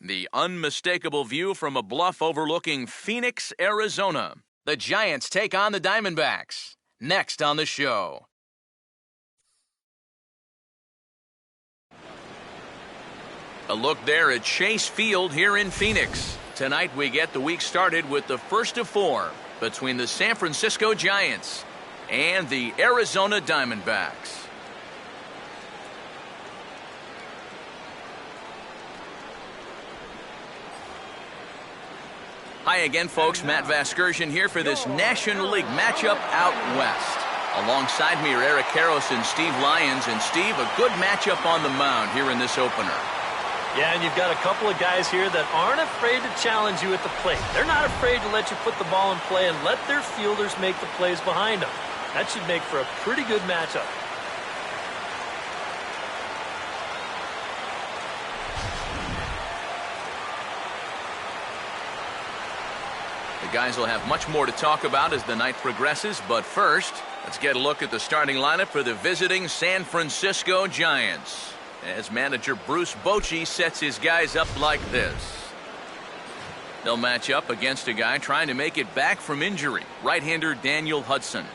The unmistakable view from a bluff overlooking Phoenix, Arizona. The Giants take on the Diamondbacks. Next on the show. A look there at Chase Field here in Phoenix. Tonight we get the week started with the first of four between the San Francisco Giants and the Arizona Diamondbacks. Hi again, folks. Matt Vasgersian here for this National League matchup out west. Alongside me are Eric Karros and Steve Lyons. And Steve, a good matchup on the mound here in this opener. Yeah, and you've got a couple of guys here that aren't afraid to challenge you at the plate. They're not afraid to let you put the ball in play and let their fielders make the plays behind them. That should make for a pretty good matchup. The guys will have much more to talk about as the night progresses, but first, let's get a look at the starting lineup for the visiting San Francisco Giants, as manager Bruce Bochy sets his guys up like this. They'll match up against a guy trying to make it back from injury, right-hander Daniel Hudson.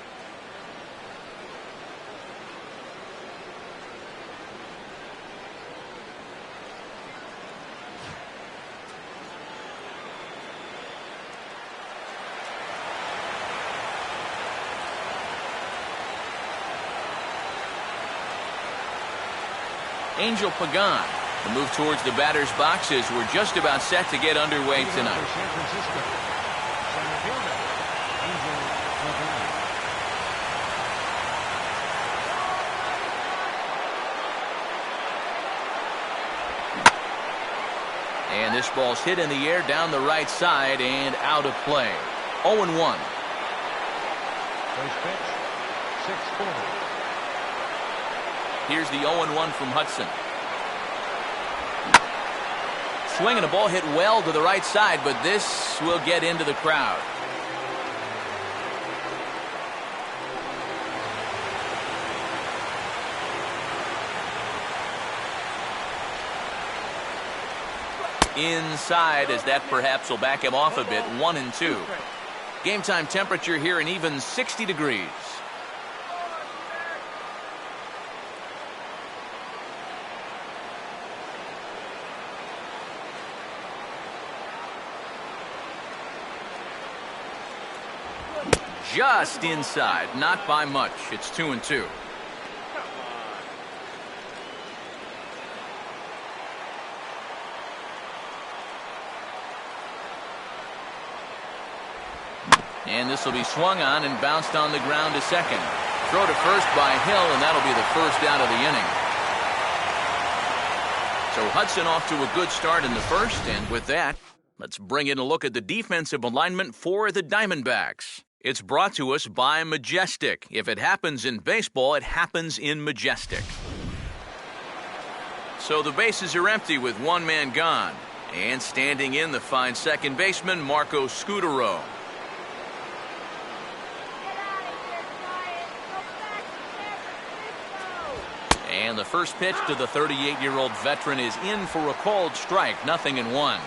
Angel Pagan. The move towards the batter's boxes. We're just about set to get underway tonight. And this ball's hit in the air down the right side and out of play. 0-1. First pitch, 6-4. Here's the 0-1 from Hudson. Swinging a ball hit well to the right side, but this will get into the crowd. Inside, as that perhaps will back him off a bit. 1-2. Game time temperature here an even 60 degrees. Just inside, not by much. It's 2-2. And this will be swung on and bounced on the ground to second. Throw to first by Hill, and that'll be the first out of the inning. So Hudson off to a good start in the first, and with that, let's bring in a look at the defensive alignment for the Diamondbacks. It's brought to us by Majestic. If it happens in baseball, it happens in Majestic. So the bases are empty with one man gone. And standing in, the fine second baseman, Marco Scudero. And the first pitch to the 38-year-old veteran is in for a called strike, 0-1.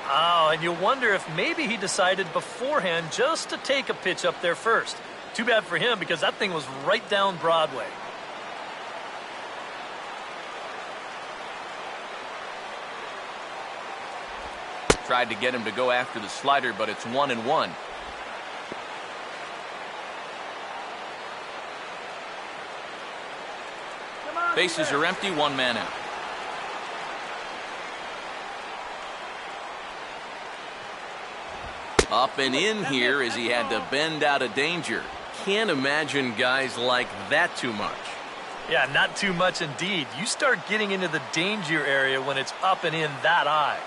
Oh, and you wonder if maybe he decided beforehand just to take a pitch up there first. Too bad for him, because that thing was right down Broadway. Tried to get him to go after the slider, but it's 1-1. Bases are empty, one man out. Up and in here as he had to bend out of danger. Can't imagine guys like that too much. Yeah, not too much indeed. You start getting into the danger area when it's up and in that high.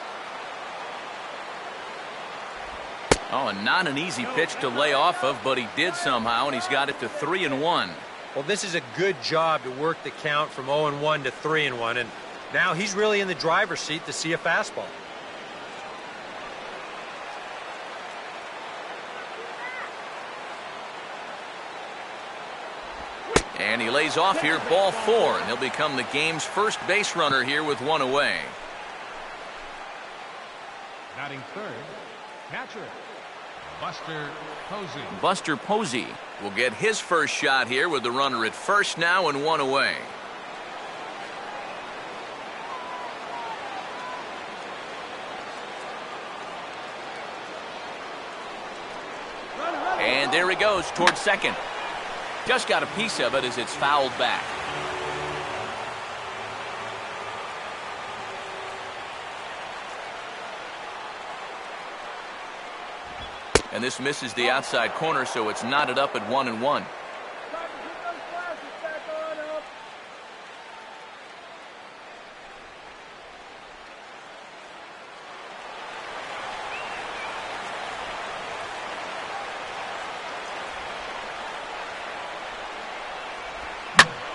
Oh, and not an easy pitch to lay off of, but he did somehow, and he's got it to 3-1. Well, this is a good job to work the count from 0-1 to 3-1, and now he's really in the driver's seat to see a fastball. And he lays off here, ball 4, and he'll become the game's first base runner here with one away. Batting third, catcher, Buster Posey. Buster Posey will get his first shot here with the runner at first now and one away. And there he goes towards second. Just got a piece of it as it's fouled back. And this misses the outside corner, so it's knotted up at 1-1.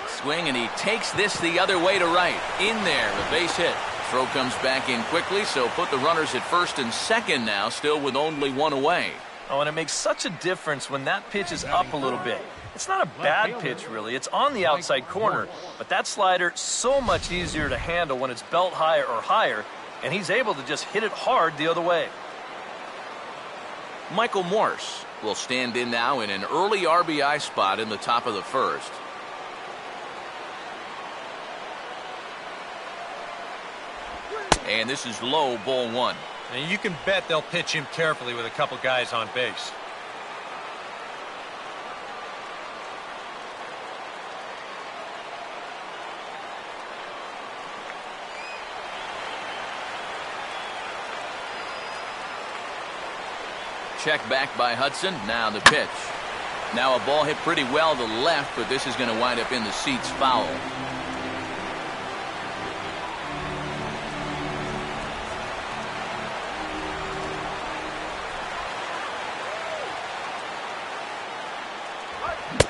Swing, and he takes this the other way to right. In there, a base hit. Throw comes back in quickly, so put the runners at first and second now, still with only one away. Oh, and it makes such a difference when that pitch is up a little bit. It's not a bad pitch, really. It's on the outside corner, but that slider so much easier to handle when it's belt high or higher, and he's able to just hit it hard the other way. Michael Morse will stand in now in an early RBI spot in the top of the first. And this is low, ball one. And you can bet they'll pitch him carefully with a couple guys on base. Check back by Hudson. Now the pitch. Now a ball hit pretty well to the left, but this is going to wind up in the seats foul.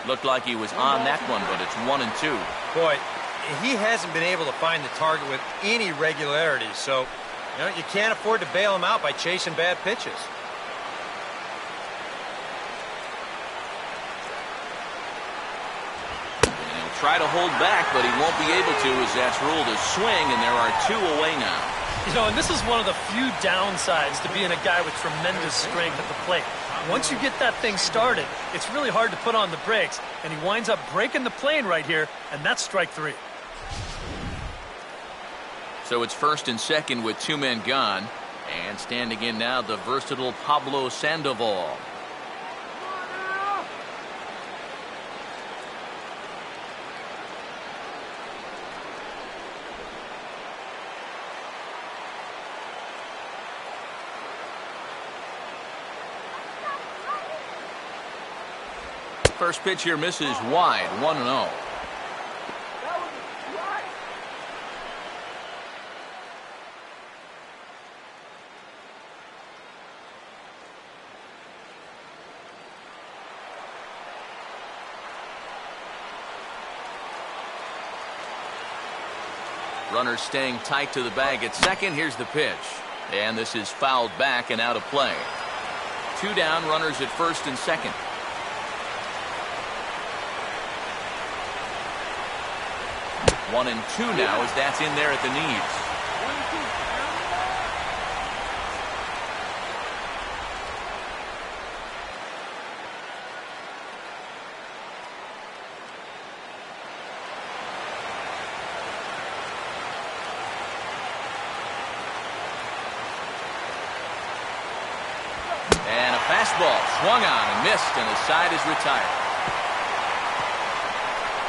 Looked like he was on that one, but it's 1-2. Boy, he hasn't been able to find the target with any regularity, so you can't afford to bail him out by chasing bad pitches. And he'll try to hold back, but he won't be able to as that's ruled a swing, and there are two away now. And this is one of the few downsides to being a guy with tremendous strength at the plate. Once you get that thing started, it's really hard to put on the brakes, and he winds up breaking the plane right here, and that's strike three. So it's first and second with two men gone, and standing in now the versatile Pablo Sandoval. First pitch here misses wide, 1-0. Runner staying tight to the bag at second. Here's the pitch. And this is fouled back and out of play. Two down, runners at first and second. 1-2 now as that's in there at the knees. And a fastball swung on and missed, and the side is retired.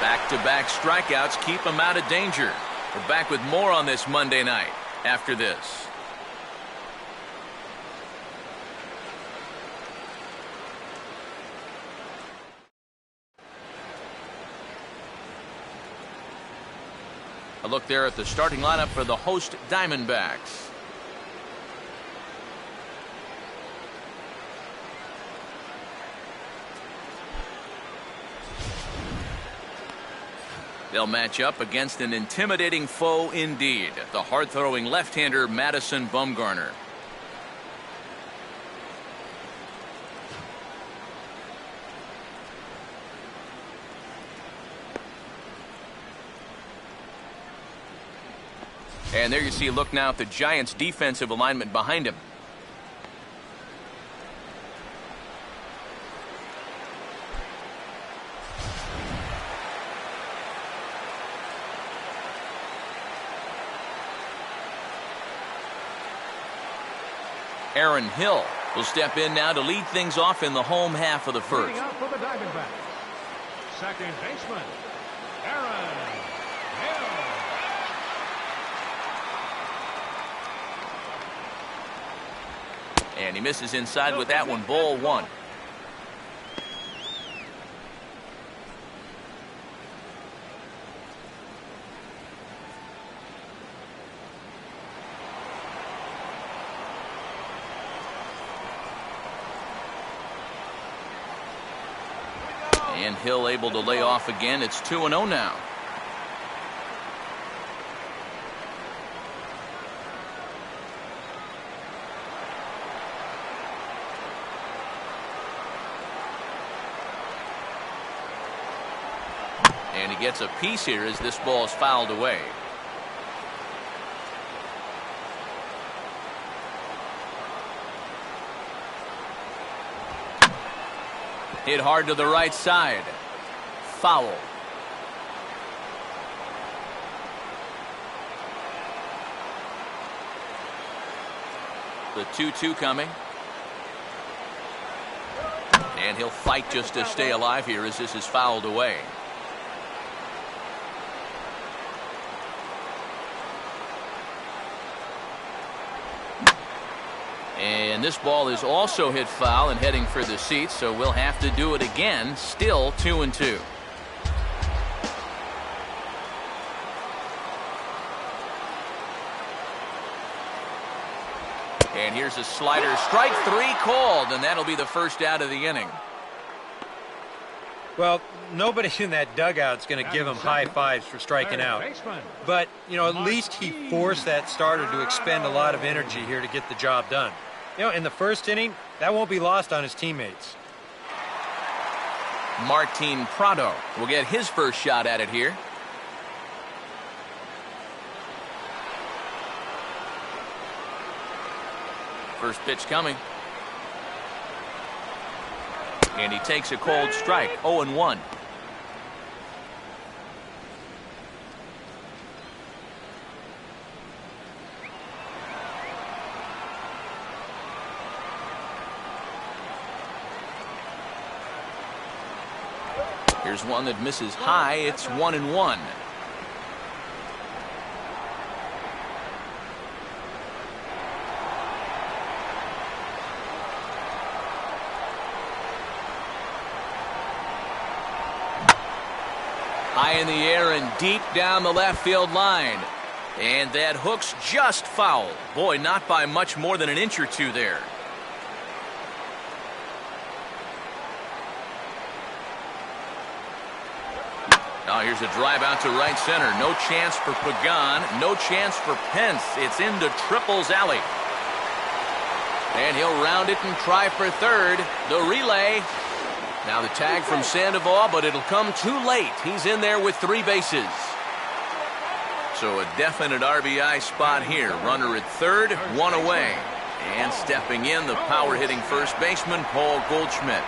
Back-to-back strikeouts keep him out of danger. We're back with more on this Monday night after this. A look there at the starting lineup for the host Diamondbacks. They'll match up against an intimidating foe indeed, the hard-throwing left-hander Madison Bumgarner. And there you see a look now at the Giants' defensive alignment behind him. Aaron Hill will step in now to lead things off in the home half of the first. Leading up for the Diamondbacks, second baseman, Aaron Hill. And he misses inside with that one, ball one. And Hill able to lay off again. It's 2-0 now. And he gets a piece here as this ball is fouled away. Hit hard to the right side. Foul. The 2-2 coming. And he'll fight just to stay alive here as this is fouled away. And this ball is also hit foul and heading for the seats, so we'll have to do it again. Still 2-2. And here's a slider. Strike three called, and that'll be the first out of the inning. Well, nobody in that dugout's going to give him high fives for striking out. But, you know, at least he forced that starter to expend a lot of energy here to get the job done. You know, in the first inning, that won't be lost on his teammates. Martin Prado will get his first shot at it here. First pitch coming. And he takes a cold strike. 0-1. Here's one that misses high. It's 1-1. High in the air and deep down the left field line. And that hook's just foul. Boy, not by much more than an inch or two there. Now here's a drive out to right center. No chance for Pagan. No chance for Pence. It's into Triple's alley. And he'll round it and try for third. The relay. Now the tag from Sandoval, but it'll come too late. He's in there with 3 bases. So a definite RBI spot here. Runner at third, 1 away. And stepping in, the power-hitting first baseman, Paul Goldschmidt.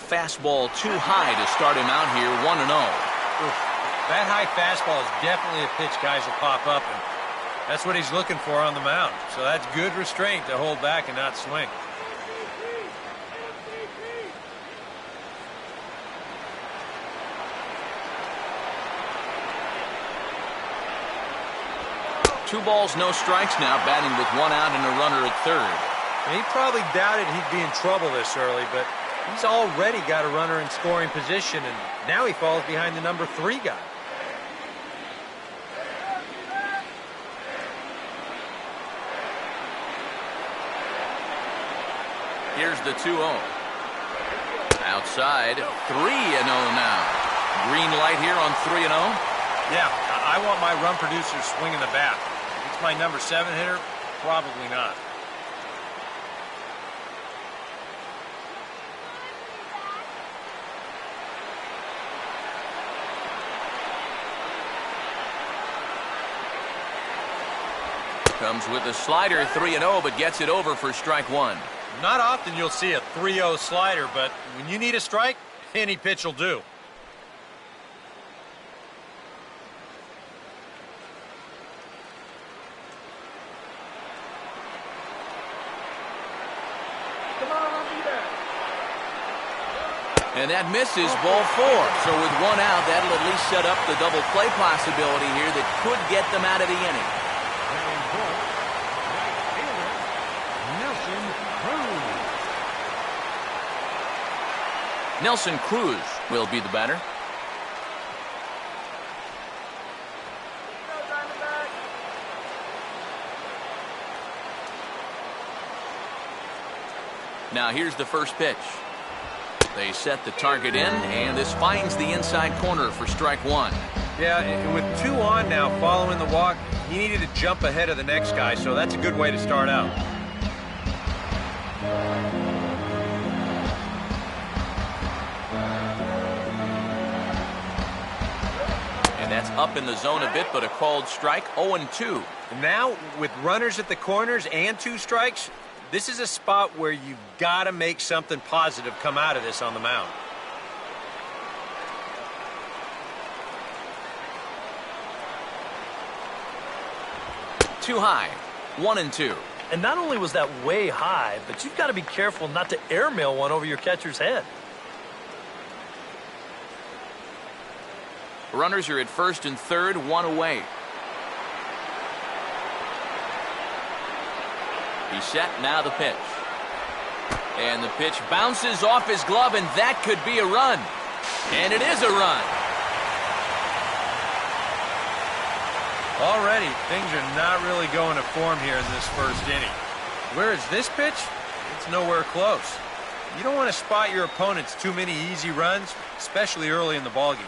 Fastball too high to start him out here, 1-0. That high fastball is definitely a pitch guys will pop up, and that's what he's looking for on the mound. So that's good restraint to hold back and not swing. Two balls, no strikes now, batting with 1 out and a runner at third. And he probably doubted he'd be in trouble this early, but he's already got a runner in scoring position, and now he falls behind the number 3 guy. Here's the 2-0. Outside, 3-0 now. Green light here on 3-0. Yeah, I want my run producer swinging the bat. It's my number 7 hitter? Probably not. Comes with a slider, 3-0, but gets it over for strike 1. Not often you'll see a 3-0 slider, but when you need a strike, any pitch will do. And that misses ball 4. So with 1 out, that'll at least set up the double play possibility here that could get them out of the inning. Batting fourth, right fielder, Nelson Cruz. Nelson Cruz will be the batter. Now here's the first pitch. They set the target in, and this finds the inside corner for strike 1. Yeah, and with 2 on now following the walk, he needed to jump ahead of the next guy, so that's a good way to start out. And that's up in the zone a bit, but a called strike, 0-2. And now, with runners at the corners and 2 strikes, this is a spot where you've got to make something positive come out of this on the mound. Too high, 1-2. And not only was that way high, but you've got to be careful not to airmail one over your catcher's head. Runners are at first and third, 1 away. He's set, now the pitch. And the pitch bounces off his glove, and that could be a run. And it is a run. Already, things are not really going to form here in this first inning. Whereas this pitch, it's nowhere close. You don't want to spot your opponents too many easy runs, especially early in the ballgame.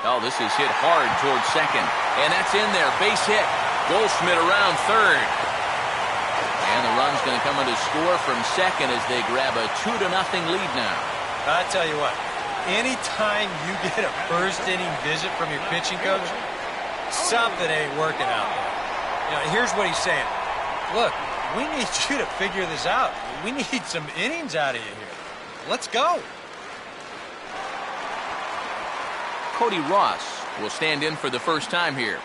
Oh, this is hit hard towards second. And that's in there. Base hit. Goldschmidt around third. And the run's going to come in to score from second as they grab a 2-0 lead now. I tell you what, anytime you get a first inning visit from your pitching coach, something ain't working out there. You know, here's what he's saying. Look, we need you to figure this out. We need some innings out of you here. Let's go. Cody Ross will stand in for the first time here.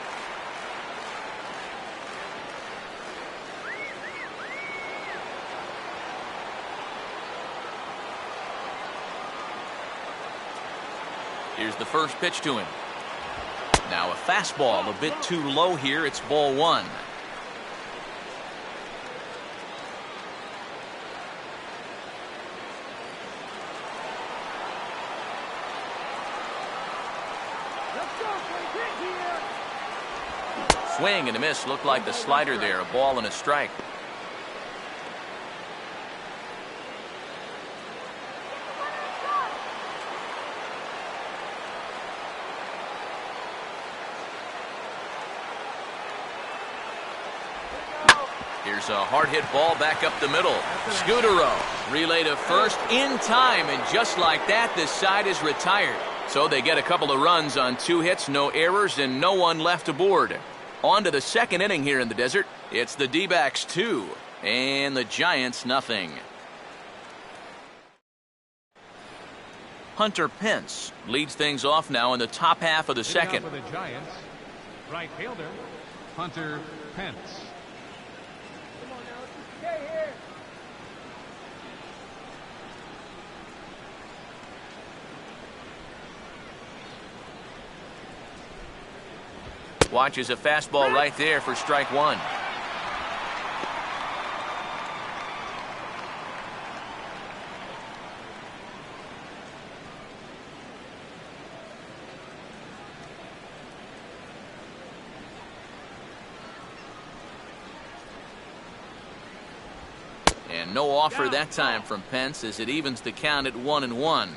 Here's the first pitch to him. Now a fastball a bit too low here. It's ball 1. Swing and a miss. Looked like the slider there. A ball and a strike. Here's a hard hit ball back up the middle. Scudero relay to first in time, and just like that, this side is retired. So they get a couple of runs on 2 hits, no errors, and no one left aboard. On to the second inning here in the desert. It's the D-backs 2 and the Giants nothing. Hunter Pence leads things off now in the top half of the second. For the Giants, right fielder, Hunter Pence. Come on now, let's stay here. Watches a fastball right there for strike 1. And no offer that time from Pence as it evens the count at 1-1.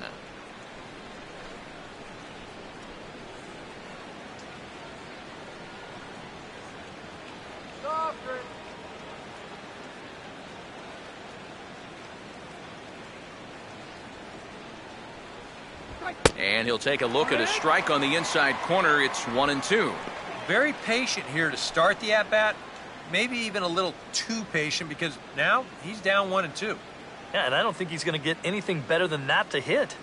And he'll take a look at a strike on the inside corner. It's 1-2. Very patient here to start the at-bat. Maybe even a little too patient because now he's down 1-2. Yeah, and I don't think he's going to get anything better than that to hit.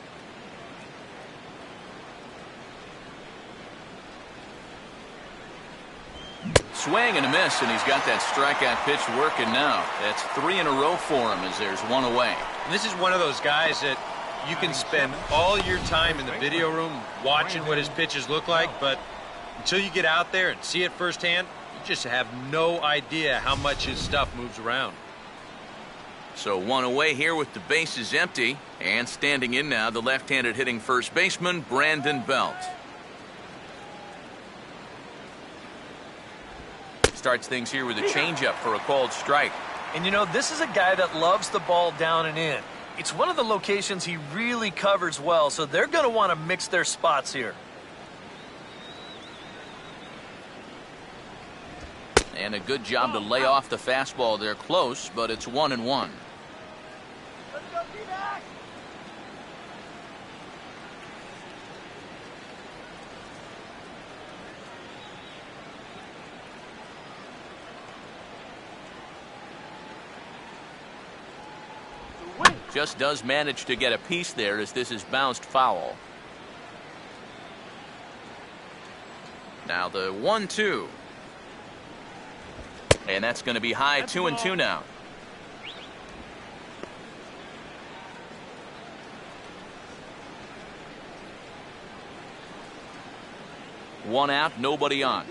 swing and a miss, and he's got that strikeout pitch working now. That's 3 in a row for him as there's one away. And this is one of those guys that you can spend all your time in the video room watching what his pitches look like, but until you get out there and see it firsthand, you just have no idea how much his stuff moves around. So one away here with the bases empty, and standing in now the left-handed hitting first baseman Brandon Belt. Starts things here with a changeup for a called strike. And you know, this is a guy that loves the ball down and in. It's one of the locations he really covers well, so they're going to want to mix their spots here. And a good job to lay off the fastball there close, but it's 1-1. Let's go, D-back. Just does manage to get a piece there as this is bounced foul. Now the 1-2. And that's going to be high. 2-2 now. One out, nobody on.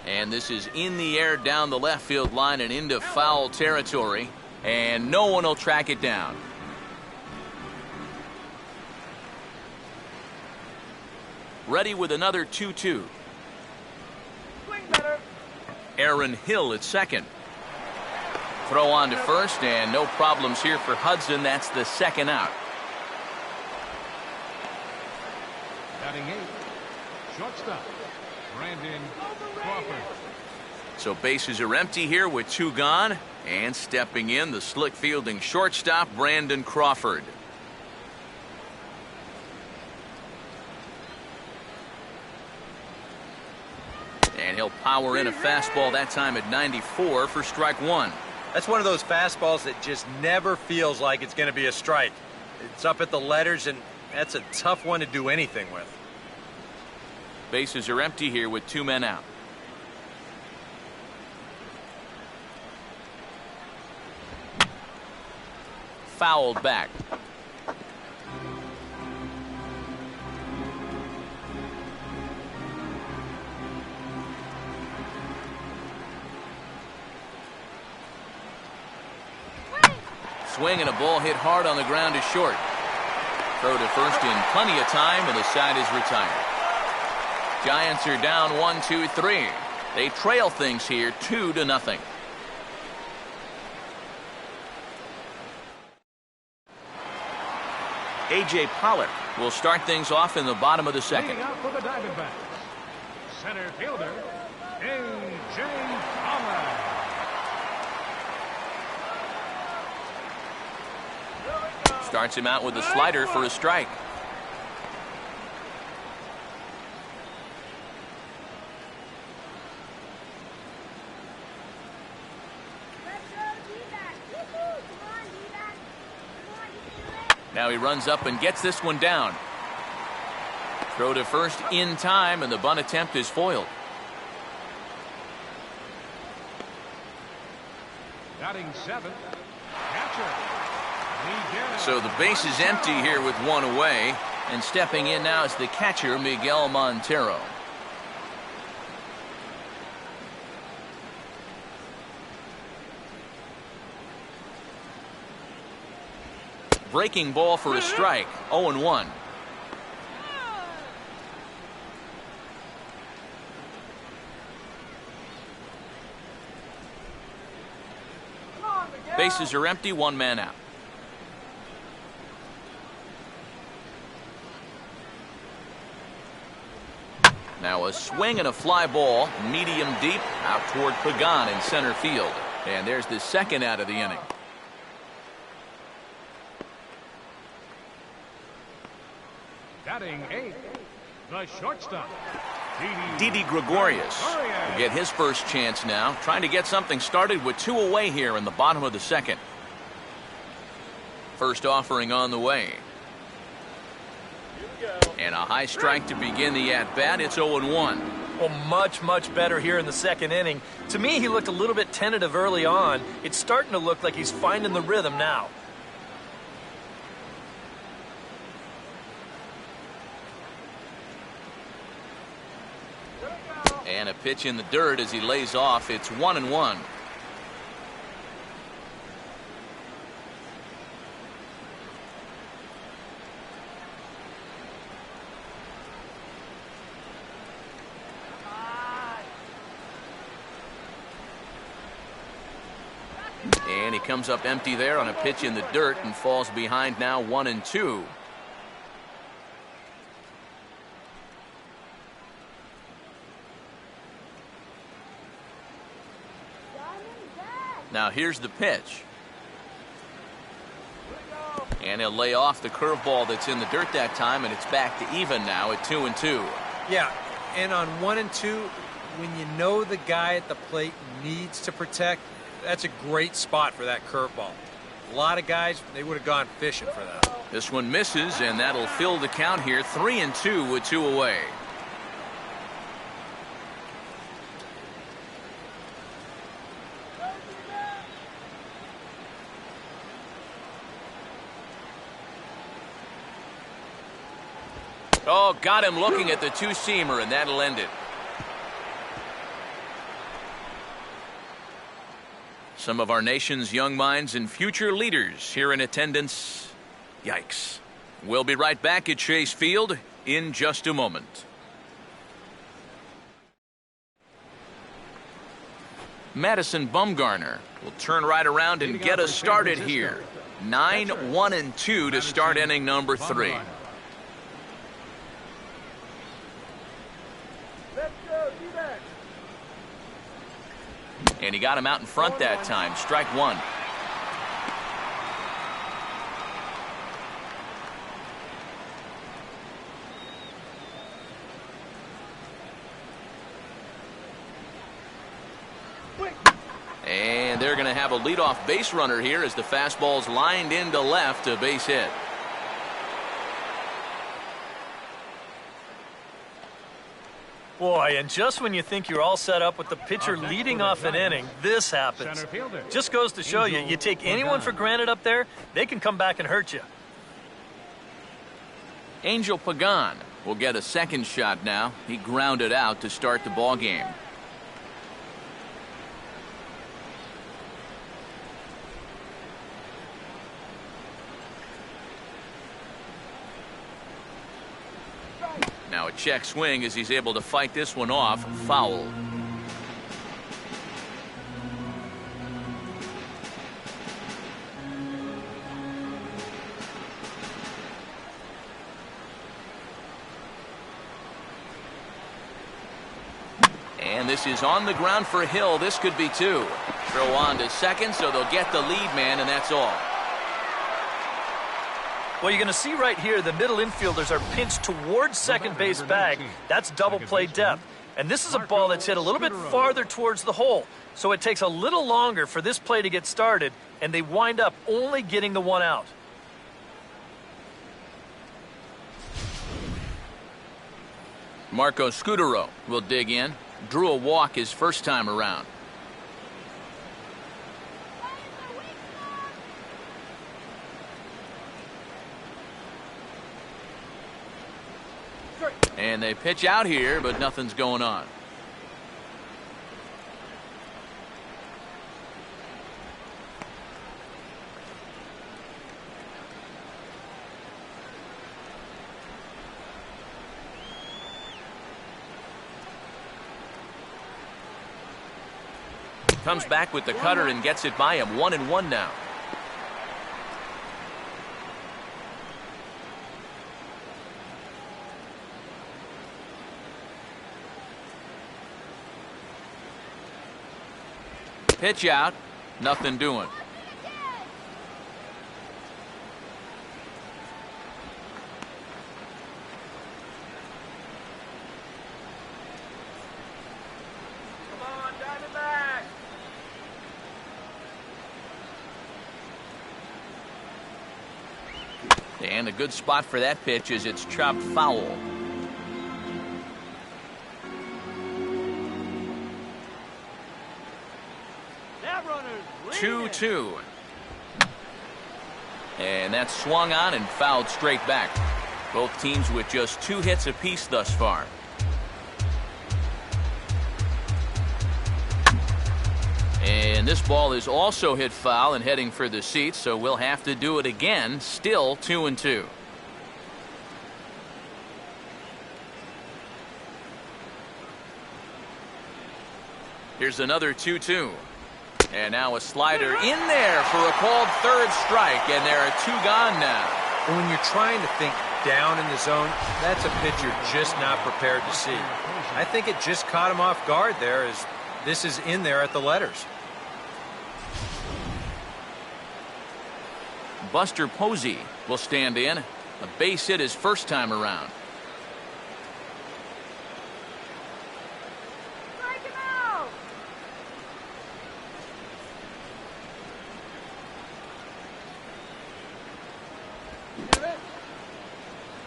And this is in the air down the left field line and into foul territory. And no one will track it down. Ready with another 2-2. Swing better. Aaron Hill at second. Throw on to first, and no problems here for Hudson. That's the second out. Batting 8, shortstop, Brandon Crawford. So bases are empty here with 2 gone. And stepping in, the slick fielding shortstop, Brandon Crawford. And he'll power in a fastball that time at 94 for strike 1. That's one of those fastballs that just never feels like it's going to be a strike. It's up at the letters, and that's a tough one to do anything with. Bases are empty here with 2 men out. Fouled back. Swing and a ball hit hard on the ground to short. Throw to first in plenty of time, and the side is retired. Giants are down 1-2-3. They trail things here 2-0. A.J. Pollock will start things off in the bottom of the second. Leading out for the Diamondbacks, center fielder A.J. Pollock. Starts him out with a slider for a strike. Now he runs up and gets this one down. Throw to first in time, and the bunt attempt is foiled. Batting 7, catcher. So the base is empty here with 1 away, and stepping in now is the catcher, Miguel Montero. Breaking ball for a strike. 0-1. Bases are empty, 1 man out. Now a swing and a fly ball, medium deep, out toward Pagan in center field. And there's the second out of the inning. Batting 8, the shortstop, Didi Gregorius will get his first chance now, trying to get something started with 2 away here in the bottom of the second. First offering on the way. And a high strike to begin the at-bat. It's 0-1. Well, much better here in the second inning. To me, he looked a little bit tentative early on. It's starting to look like he's finding the rhythm now. And a pitch in the dirt as he lays off. It's 1-1. And he comes up empty there on a pitch in the dirt and falls behind now 1-2. Now here's the pitch. And he'll lay off the curveball that's in the dirt that time, and it's back to even now at 2-2. Yeah, and on 1-2, when you know the guy at the plate needs to protect, that's a great spot for that curveball. A lot of guys, they would have gone fishing for that. This one misses, and that'll fill the count here. 3-2 with 2 away. Oh, got him looking at the two-seamer, and that'll end it. Some of our nation's young minds and future leaders here in attendance. Yikes. We'll be right back at Chase Field in just a moment. Madison Bumgarner will turn right around and get us started here. 9-1-2 to start inning number 3. And he got him out in front that time. Strike 1. And they're going to have a leadoff base runner here as the fastball's lined into left, a base hit. Boy, and just when you think you're all set up with the pitcher leading off an inning, this happens. Just goes to show you, you take anyone for granted up there, they can come back and hurt you. Angel Pagan will get a second shot now. He grounded out to start the ball game. Now a check swing as he's able to fight this one off. Foul. And this is on the ground for Hill. This could be 2. Throw on to second, so they'll get the lead man, and that's all. Well, you're going to see right here the middle infielders are pinched towards second base bag. That's double play depth. And this is a ball that's hit a little bit farther towards the hole. So it takes a little longer for this play to get started, and they wind up only getting the one out. Marco Scudero will dig in. Drew a walk his first time around. And they pitch out here, but nothing's going on. Comes back with the cutter and gets it by him. 1-1 now. Pitch out, nothing doing. Come on, Diamondbacks! And a good spot for that pitch as it's chopped foul. 2-2. And that's swung on and fouled straight back. Both teams with just 2 hits apiece thus far. And this ball is also hit foul and heading for the seats, so we'll have to do it again. Still 2-2. Here's another 2-2. And now a slider in there for a called third strike, and there are 2 gone now. And when you're trying to think down in the zone, that's a pitch you're just not prepared to see. I think it just caught him off guard there as this is in there at the letters. Buster Posey will stand in. A base hit his first time around.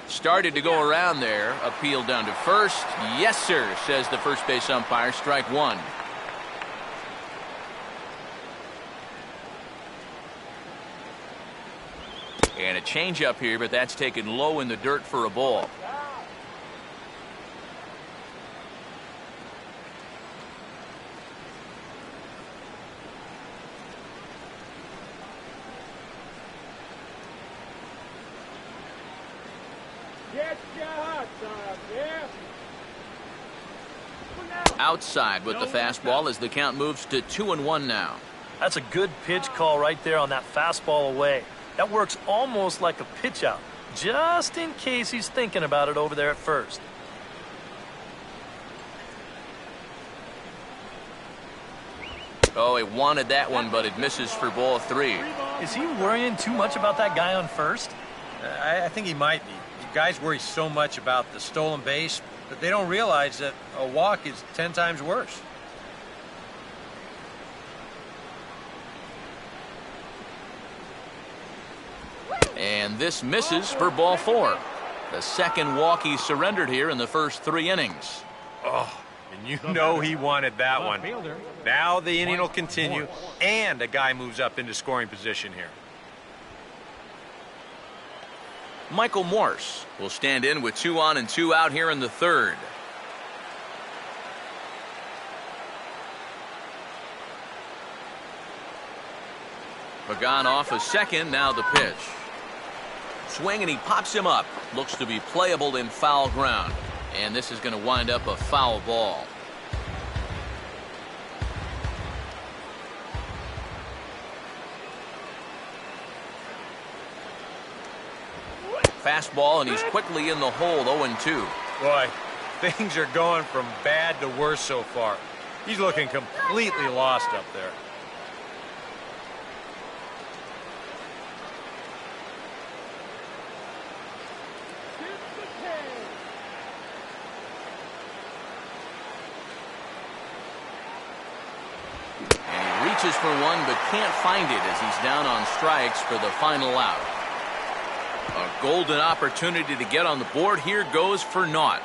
Started to go around there. Appeal down to first. Yes, sir, says the first base umpire. Strike 1. And a changeup here, but that's taken low in the dirt for a ball. Outside with the fastball as the count moves to 2-1 now. That's a good pitch call right there on that fastball away. That works almost like a pitch out, just in case he's thinking about it over there at first. Oh, he wanted that one, but it misses for ball 3. Is he worrying too much about that guy on first? I think he might be. Guys worry so much about the stolen base, but they don't realize that a walk is 10 times worse. And this misses for ball 4. The second walk he surrendered here in the first 3 innings. Oh, and you know he wanted that one. Now the inning will continue, and a guy moves up into scoring position here. Michael Morse will stand in with 2 on and 2 out here in the 3rd. Pagan off a second, now the pitch. Swing and he pops him up. Looks to be playable in foul ground. And this is going to wind up a foul ball. Fastball, and he's quickly in the hole, 0-2. Boy, things are going from bad to worse so far. He's looking completely lost up there. And he reaches for one, but can't find it as he's down on strikes for the final out. A golden opportunity to get on the board here goes for naught.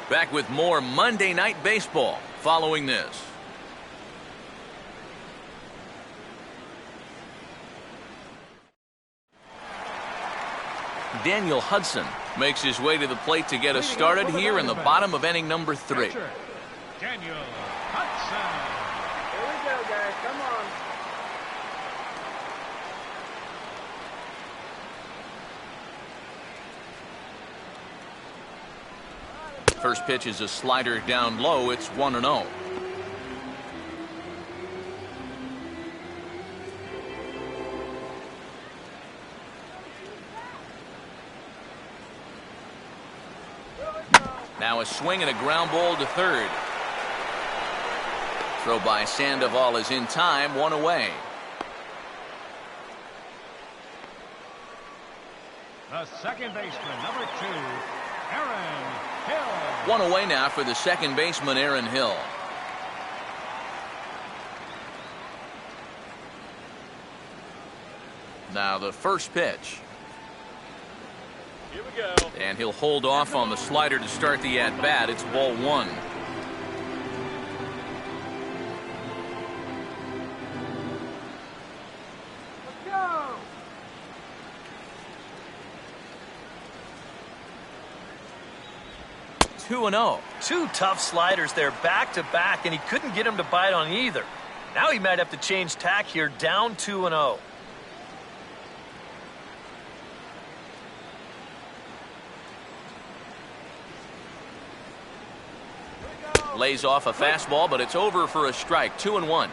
Back with more Monday Night Baseball following this. Daniel Hudson makes his way to the plate to get us started here in the bottom of inning number 3. Daniel Hudson. Here we go, guys. Come on. First pitch is a slider down low. It's 1-0. Now a swing and a ground ball to third. Throw by Sandoval is in time, 1 away. The second baseman, number 2, Aaron Hill. 1 away now for the second baseman, Aaron Hill. Now the first pitch. Here we go. And he'll hold off on the slider to start the at-bat. It's ball one. Let's go. 2-0. Two tough sliders there back to back, and he couldn't get him to bite on either. Now he might have to change tack here, down 2-0. Lays off a fastball, but it's over for a strike. 2-1. Looking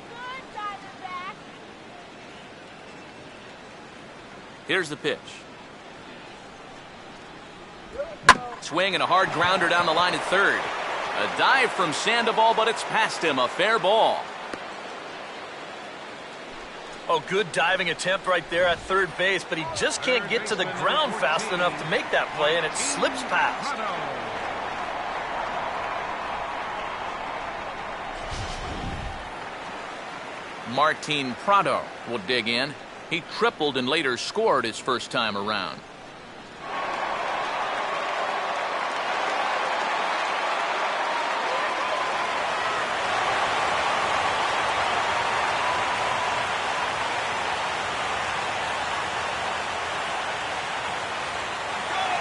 good, Diamondbacks. Here's the pitch. Swing and a hard grounder down the line at third. A dive from Sandoval, but it's past him. A fair ball. Oh, good diving attempt right there at third base, but he just can't get to the ground fast enough to make that play, and it slips past. Martin Prado will dig in. He tripled and later scored his first time around.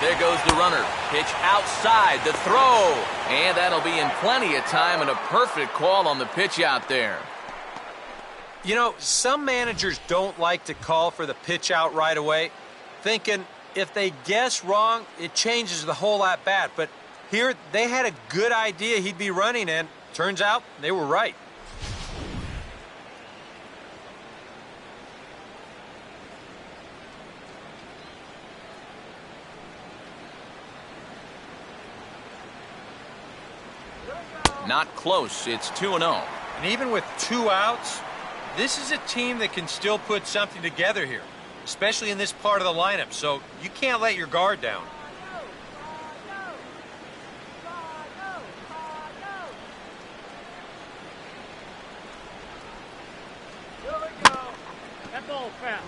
There goes the runner. Pitch outside, the throw. And that'll be in plenty of time and a perfect call on the pitch out there. You know, some managers don't like to call for the pitch out right away, thinking if they guess wrong, it changes the whole at-bat. But here, they had a good idea he'd be running, and turns out they were right. Not close. It's 2-0. And even with 2 outs, this is a team that can still put something together here, especially in this part of the lineup. So you can't let your guard down. Here we go. That ball foul.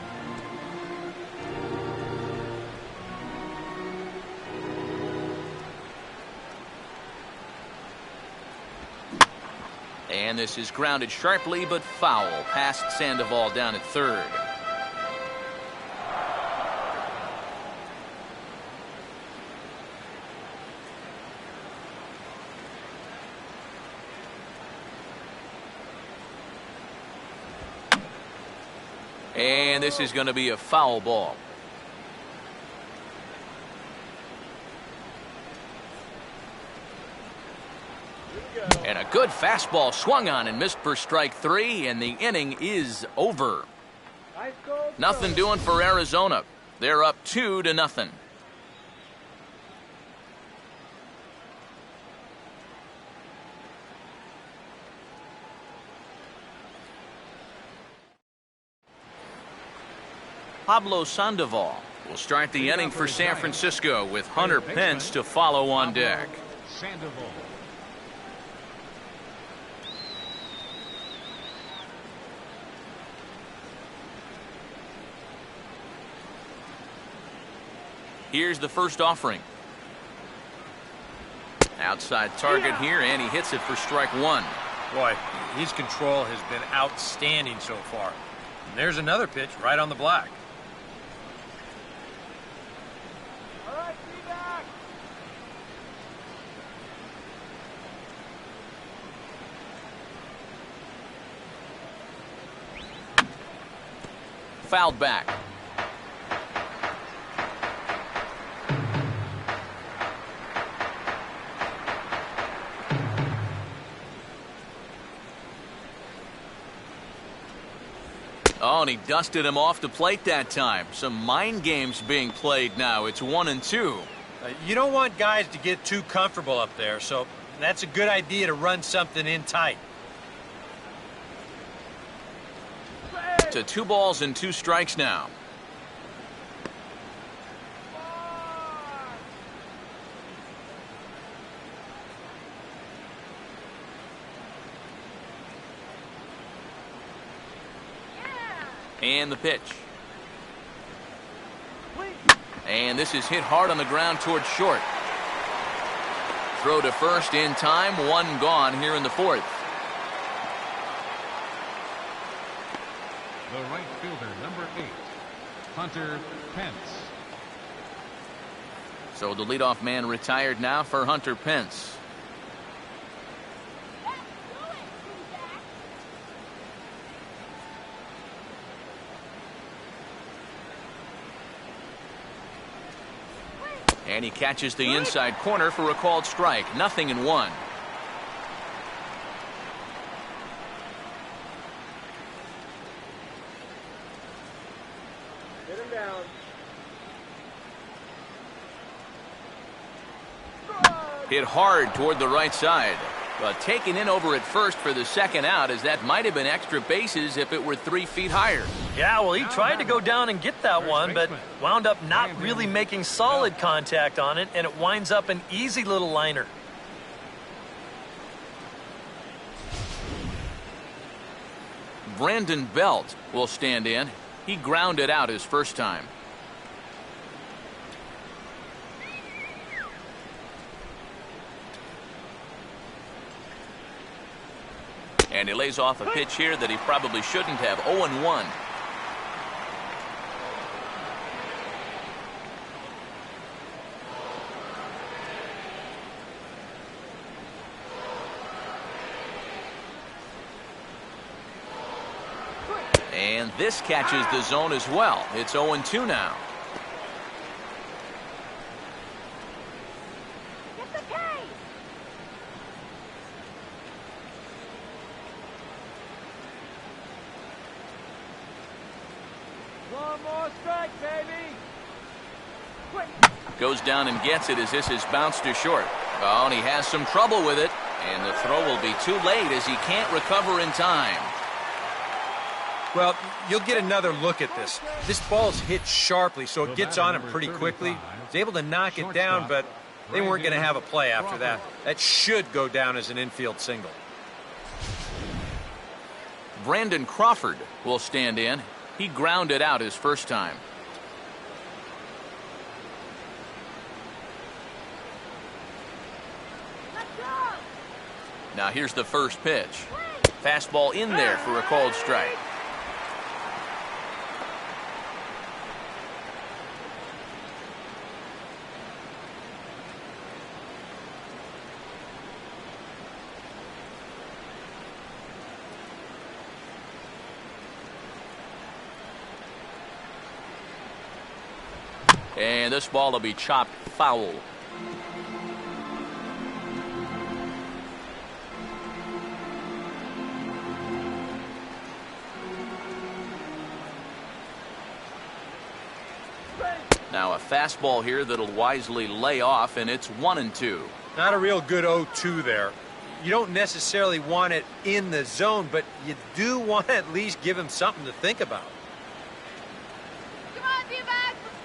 And this is grounded sharply but foul past Sandoval down at third. And this is going to be a foul ball. And a good fastball swung on and missed for strike 3, and the inning is over. Nice goal. Nothing doing for Arizona. They're up 2-0. Pablo Sandoval will start the inning for San Francisco with Hunter Pence to follow on deck. Sandoval. Here's the first offering. Outside target here, and he hits it for strike 1. Boy, his control has been outstanding so far. And there's another pitch right on the black. All right, be back. Fouled back. Oh, and he dusted him off the plate that time. Some mind games being played now. It's 1-2. You don't want guys to get too comfortable up there, so that's a good idea to run something in tight. To 2 balls and 2 strikes now. And the pitch. And this is hit hard on the ground towards short. Throw to first in time. One gone here in the fourth. The right fielder, number 8, Hunter Pence. So the leadoff man retired now for Hunter Pence. And he catches the inside corner for a called strike. 0-1. Get him down. Hit hard toward the right side. But taken in over at first for the second out, as that might have been extra bases if it were 3 feet higher. Yeah, well, he tried to go down and get that one, but wound up not really making solid contact on it, and it winds up an easy little liner. Brandon Belt will stand in. He grounded out his first time. And he lays off a pitch here that he probably shouldn't have. 0-1. And this catches the zone as well. It's 0-2 now. One more strike, baby. Quick. Goes down and gets it as this is bounced to short. Oh, and he has some trouble with it. And the throw will be too late as he can't recover in time. Well, you'll get another look at this. This ball's hit sharply, so it gets on him pretty quickly. He's able to knock it down, but they weren't going to have a play after that. That should go down as an infield single. Brandon Crawford will stand in. He grounded out his first time. Now here's the first pitch. Fastball in there for a called strike. And this ball will be chopped foul. Now a fastball here that'll wisely lay off, and it's 1-2. Not a real good 0-2 there. You don't necessarily want it in the zone, but you do want to at least give him something to think about. Come on, D-backs, let's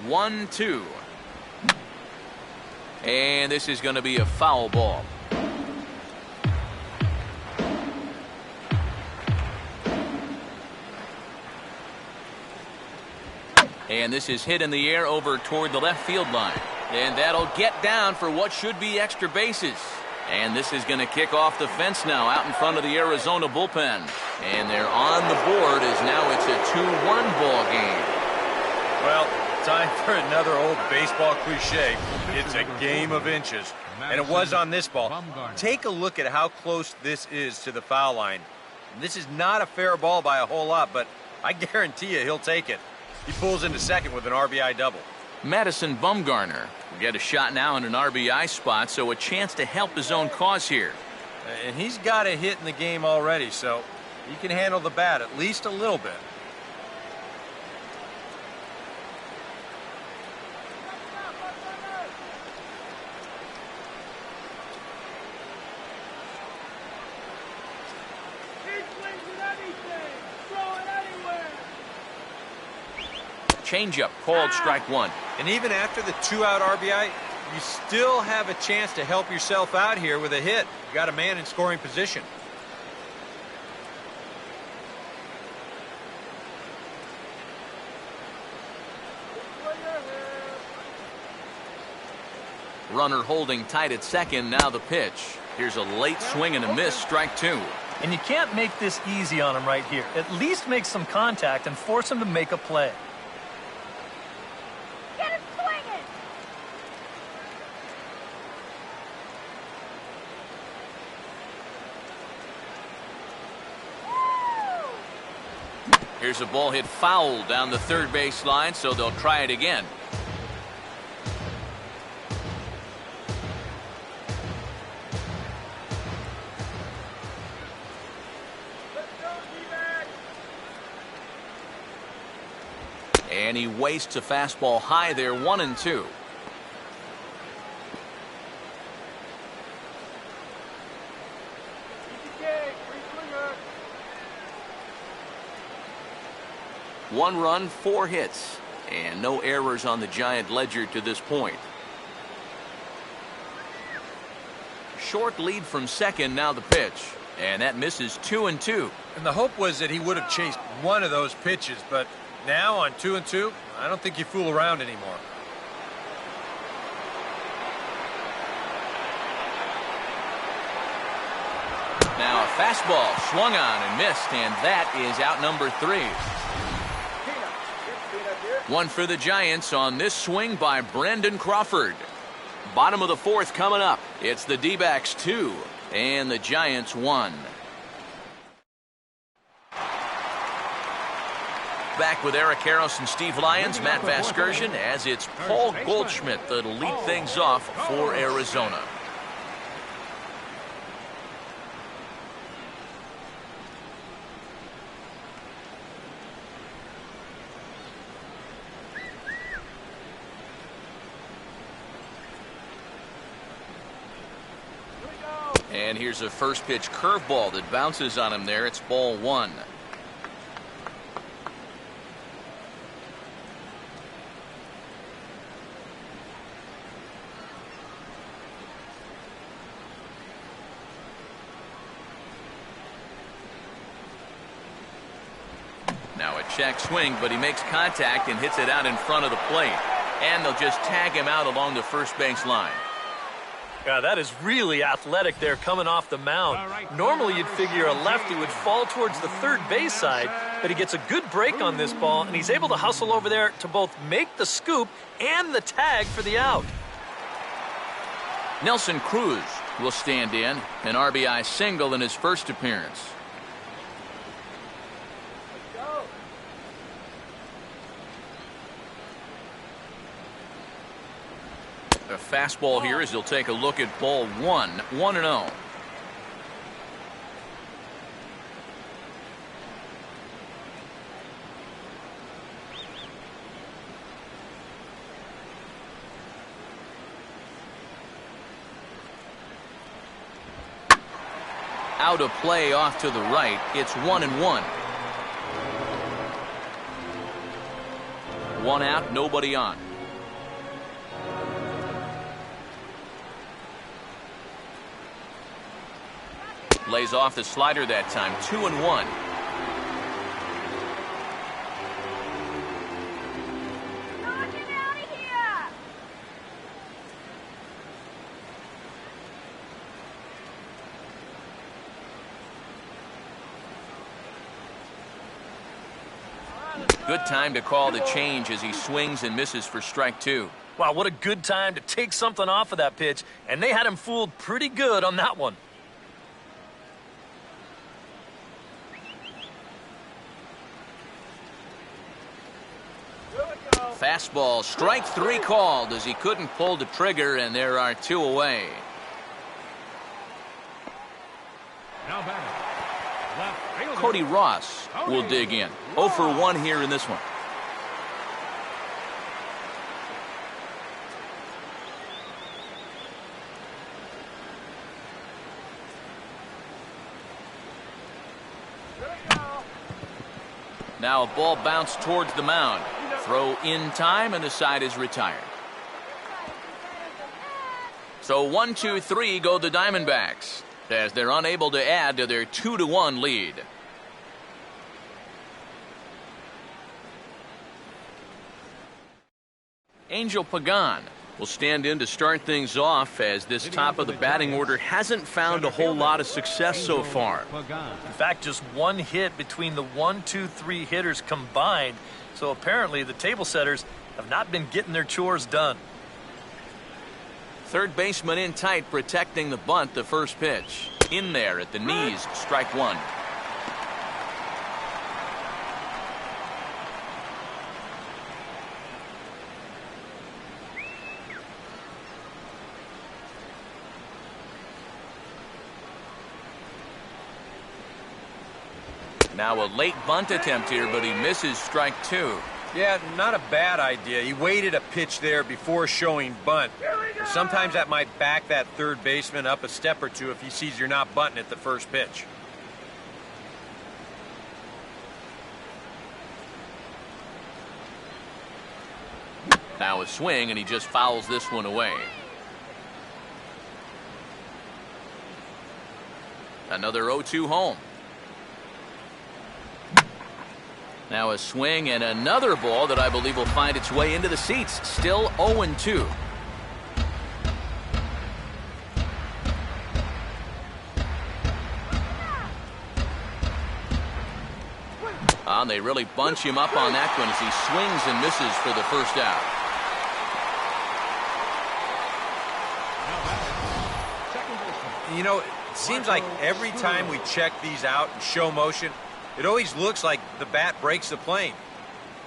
go! 1-2. And this is going to be a foul ball. And this is hit in the air over toward the left field line. And that'll get down for what should be extra bases. And this is going to kick off the fence now out in front of the Arizona bullpen. And they're on the board as now it's a 2-1 ball game. Well, time for another old baseball cliche. It's a game of inches. And it was on this ball. Take a look at how close this is to the foul line. This is not a fair ball by a whole lot, but I guarantee you he'll take it. He pulls into second with an RBI double. Madison Bumgarner will get a shot now in an RBI spot, so a chance to help his own cause here. And he's got a hit in the game already, so he can handle the bat at least a little bit. Changeup called strike one. And even after the 2-out RBI, you still have a chance to help yourself out here with a hit. You got a man in scoring position. Runner holding tight at second. Now the pitch. Here's a late swing and a miss. Strike two. And you can't make this easy on him right here. At least make some contact and force him to make a play. Get him swinging! Here's a ball hit foul down the third base line, so they'll try it again. And he wastes a fastball high there, 1-2. One run, 4 hits, and no errors on the Giant ledger to this point. Short lead from second, now the pitch, and that misses 2-2. And the hope was that he would have chased one of those pitches, but now on 2-2, I don't think you fool around anymore. Now a fastball swung on and missed, and that is out number 3. One for the Giants on this swing by Brandon Crawford. Bottom of the 4th coming up. It's the D-backs 2 and the Giants 1. Back with Eric Harris and Steve Lyons, Matt Vasgersian, as it's Paul Goldschmidt that'll lead things off for Arizona. And here's a first pitch curveball that bounces on him there. It's ball 1. Now a check swing, but he makes contact and hits it out in front of the plate. And they'll just tag him out along the first base line. Yeah, that is really athletic there coming off the mound. Normally you'd figure a lefty would fall towards the third base side, but he gets a good break on this ball, and he's able to hustle over there to both make the scoop and the tag for the out. Nelson Cruz will stand in, an RBI single in his first appearance. A fastball here as he'll take a look at ball 1, 1-0. Out of play off to the right. It's 1-1. One out, nobody on. Lays off the slider that time. 2-1. Knock him out of here! Good time to call the change as he swings and misses for strike 2. Wow, what a good time to take something off of that pitch, and they had him fooled pretty good on that one. Fastball, strike 3 called as he couldn't pull the trigger, and there are 2 away. Now batting, left fielder. Cody Ross will dig in. 0 for 1 here in this one. Now a ball bounced towards the mound. Throw in time, and the side is retired. So 1-2-3 go the Diamondbacks as they're unable to add to their 2-1 lead. Angel Pagan will stand in to start things off as this top of the batting order hasn't found a whole lot of success so far. In fact, just one hit between the 1-2-3 hitters combined. So apparently the table setters have not been getting their chores done. Third baseman in tight, protecting the bunt. The first pitch in there at the knees, strike one. Now a late bunt attempt here, but he misses, strike two. Yeah, not a bad idea. He waited a pitch there before showing bunt. Sometimes that might back that third baseman up a step or two if he sees you're not bunting at the first pitch. Now a swing, and he just fouls this one away. Another 0-2 home. Now a swing and another ball that I believe will find its way into the seats. Still 0-2. They really bunch him up on that one as he swings and misses for the first out. You know, it seems like every time we check these out and show motion, it always looks like the bat breaks the plane.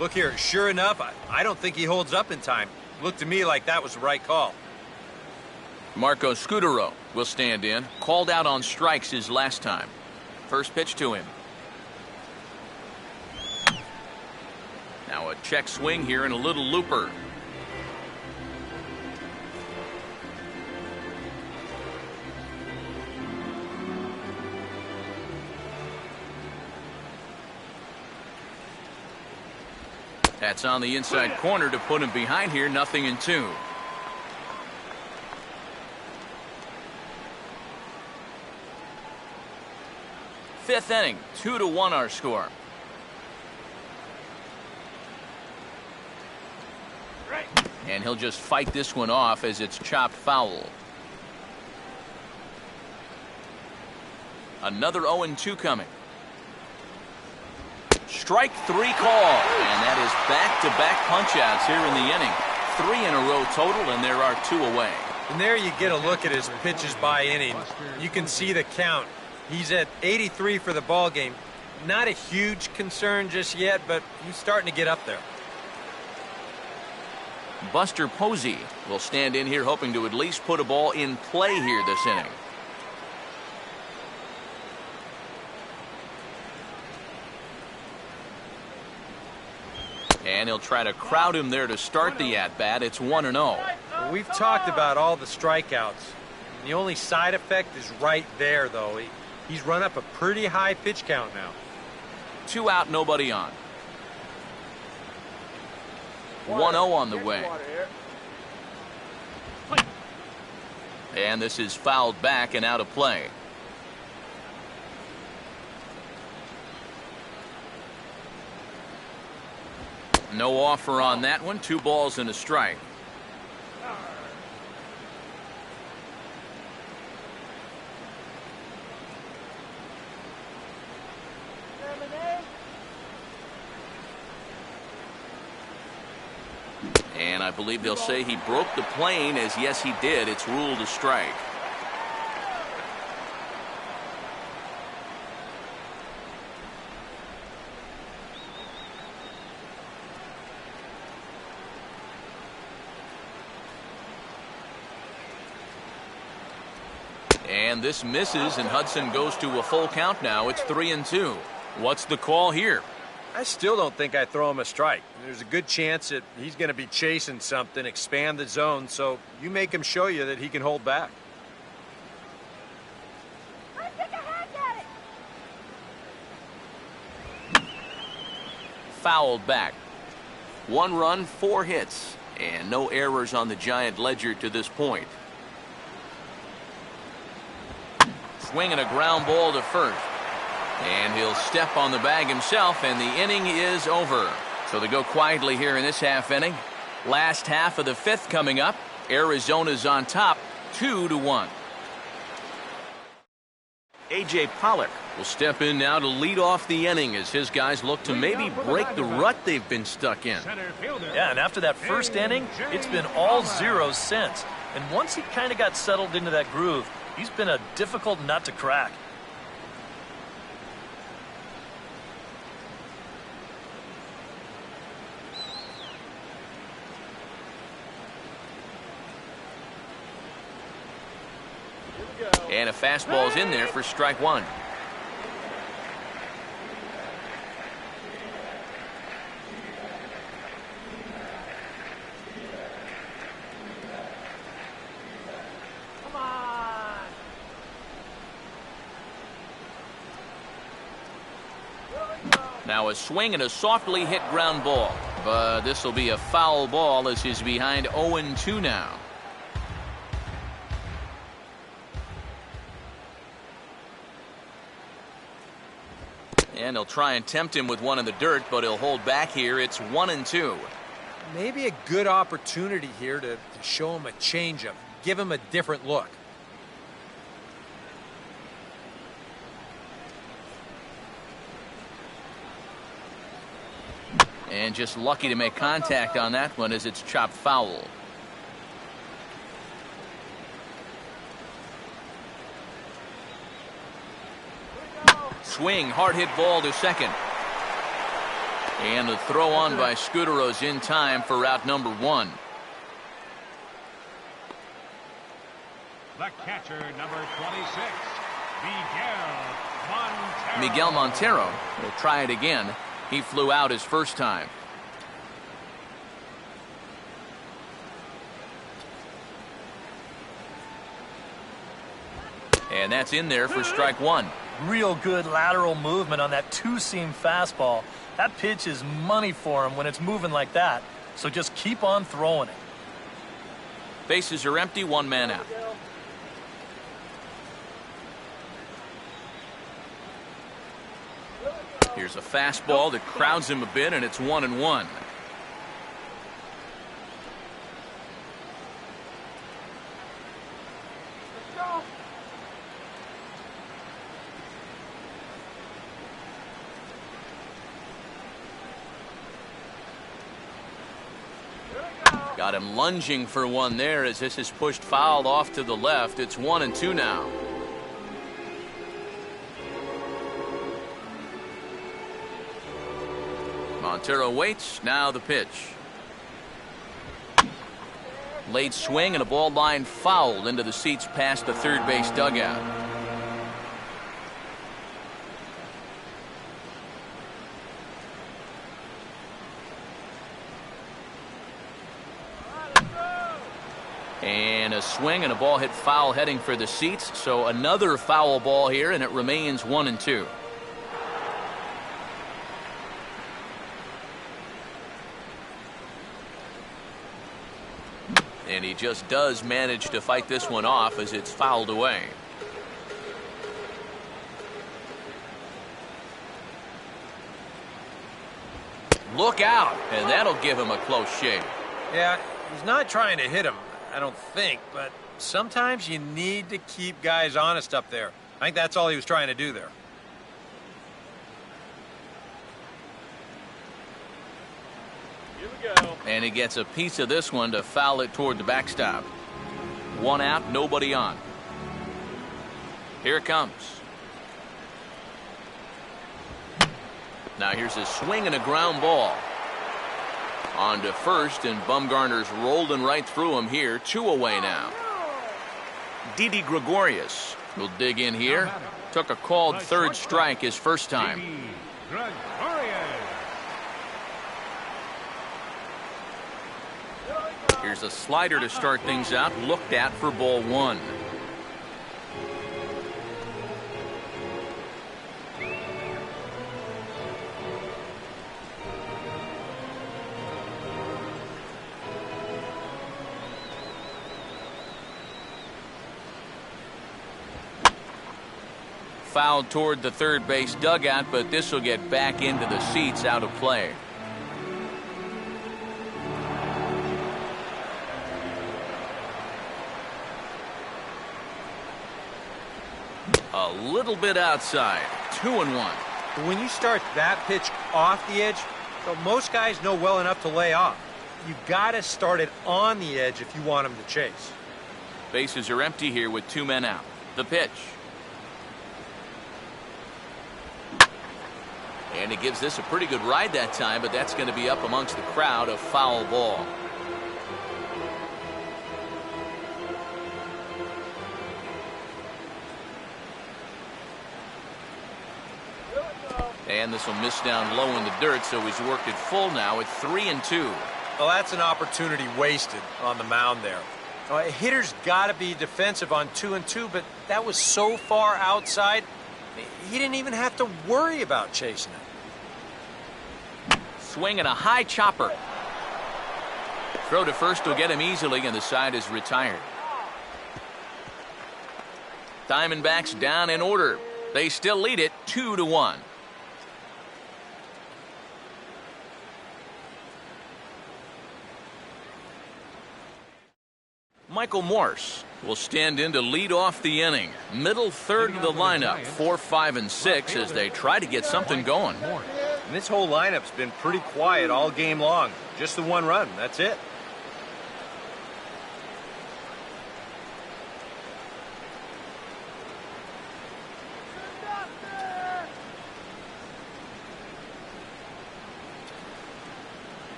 Look here, sure enough, I don't think he holds up in time. Looked to me like that was the right call. Marco Scudero will stand in. Called out on strikes his last time. First pitch to him. Now a check swing here and a little looper. That's on the inside corner to put him behind here. 0-2. Fifth inning, 2-1 our score. And he'll just fight this one off as it's chopped foul. Another 0-2 coming. Strike three call, and that is back-to-back punch-outs here in the inning. 3 in a row total, and there are 2 away. And there you get a look at his pitches by inning. You can see the count. He's at 83 for the ball game. Not a huge concern just yet, but he's starting to get up there. Buster Posey will stand in here hoping to at least put a ball in play here this inning. And he'll try to crowd him there to start the at-bat. It's 1-0. Well, we've talked about all the strikeouts. The only side effect is right there, though. He's run up a pretty high pitch count now. 2 out, nobody on. 1-0 on the way. And this is fouled back and out of play. No offer on that one. 2 balls and a strike. And I believe they'll say he broke the plane, as yes he did. It's ruled a strike. And this misses, and Hudson goes to a full count now. It's 3-2. What's the call here? I still don't think I throw him a strike. There's a good chance that he's going to be chasing something, expand the zone, so you make him show you that he can hold back. Let's take a hack at it. Fouled back. 1 run, 4 hits, and no errors on the Giant ledger to this point. Swing and a ground ball to first. And he'll step on the bag himself, and the inning is over. So they go quietly here in this half inning. Last half of the fifth coming up. Arizona's on top, 2-1. A.J. Pollock will step in now to lead off the inning as his guys look to maybe break the rut they've been stuck in. Yeah, and after that first inning, it's been all zeros since. And once he kind of got settled into that groove, he's been a difficult nut to crack. And a fastball's in there for strike one. Come on. Now a swing and a softly hit ground ball. But this will be a foul ball as he's behind 0-2 now. And he'll try and tempt him with one in the dirt, but he'll hold back here. It's 1-2. Maybe a good opportunity here to show him a changeup, give him a different look. And just lucky to make contact on that one as it's chopped foul. Swing, hard hit ball to second. And the throw on by Scudero's in time for out number one. The catcher, number 26, Miguel Montero. Miguel Montero will try it again. He flew out his first time. And that's in there for strike one. Real good lateral movement on that two-seam fastball. That pitch is money for him when it's moving like that. So just keep on throwing it. Bases are empty, one man out. Here's a fastball that crowds him a bit, and it's 1-1. Got him lunging for one there as this is pushed foul off to the left. It's 1-2 now. Montero waits. Now the pitch. Late swing and a ball line fouled into the seats past the third base dugout. And a swing and a ball hit foul heading for the seats. So another foul ball here, and it remains 1-2. And he just does manage to fight this one off as it's fouled away. Look out, and that'll give him a close shave. Yeah, he's not trying to hit him, I don't think, but sometimes you need to keep guys honest up there. I think that's all he was trying to do there. And he gets a piece of this one to foul it toward the backstop. One out, nobody on. Here it comes. Now here's a swing and a ground ball. On to first, and Bumgarner's rolling right through him here. 2 away now. Didi Gregorius will dig in here. Took a called third strike his first time. Here's a slider to start things out, looked at for ball one. Fouled toward the third base dugout, but this will get back into the seats, out of play. A little bit outside. 2-1. When you start that pitch off the edge, so most guys know well enough to lay off. You got to start it on the edge if you want them to chase. Bases are empty here with 2 men out. The pitch. And he gives this a pretty good ride that time, but that's going to be up amongst the crowd. A foul ball. And this will miss down low in the dirt, so he's worked it full now at 3-2. Well, that's an opportunity wasted on the mound there. A hitter's got to be defensive on 2-2, but that was so far outside, he didn't even have to worry about chasing it. Swing and a high chopper. Throw to first will get him easily, and the side is retired. Diamondbacks down in order. They still lead it 2-1. Michael Morse will stand in to lead off the inning. Middle third of the lineup, 4, 5, and 6, as they try to get something going. And this whole lineup's been pretty quiet all game long. Just the one run, that's it.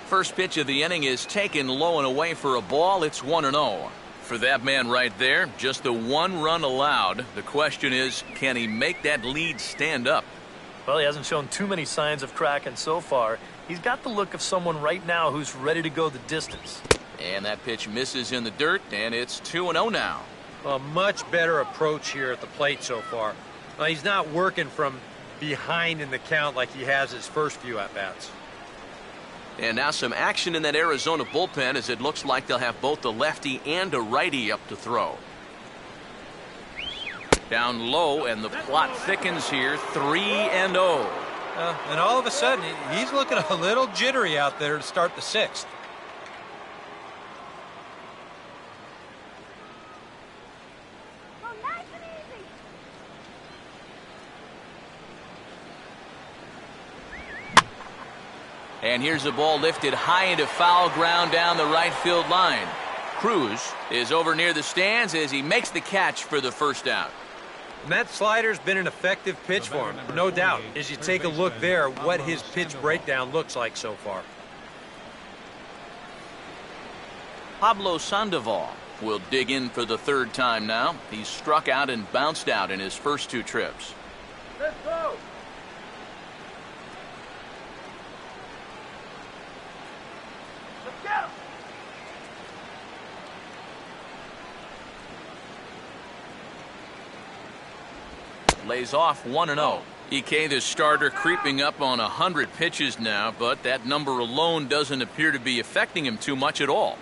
First pitch of the inning is taken low and away for a ball. It's 1-0. For that man right there, just the one run allowed. The question is, can he make that lead stand up? Well, he hasn't shown too many signs of cracking so far. He's got the look of someone right now who's ready to go the distance. And that pitch misses in the dirt, and it's 2-0 now. A much better approach here at the plate so far. He's not working from behind in the count like he has his first few at-bats. And now some action in that Arizona bullpen, as it looks like they'll have both a lefty and a righty up to throw. Down low, and the plot thickens here, 3-0. And all of a sudden, he's looking a little jittery out there to start the 6th. Go nice and easy. And here's a ball lifted high into foul ground down the right field line. Cruz is over near the stands as he makes the catch for the first out. And that slider's been an effective pitch for him, no doubt. As you take a look there, what his pitch breakdown looks like so far. Pablo Sandoval will dig in for the third time now. He's struck out and bounced out in his first 2 trips. Let's go. Let's get him. Lays off 1-0. EK, the starter, creeping up on 100 pitches now, but that number alone doesn't appear to be affecting him too much at all.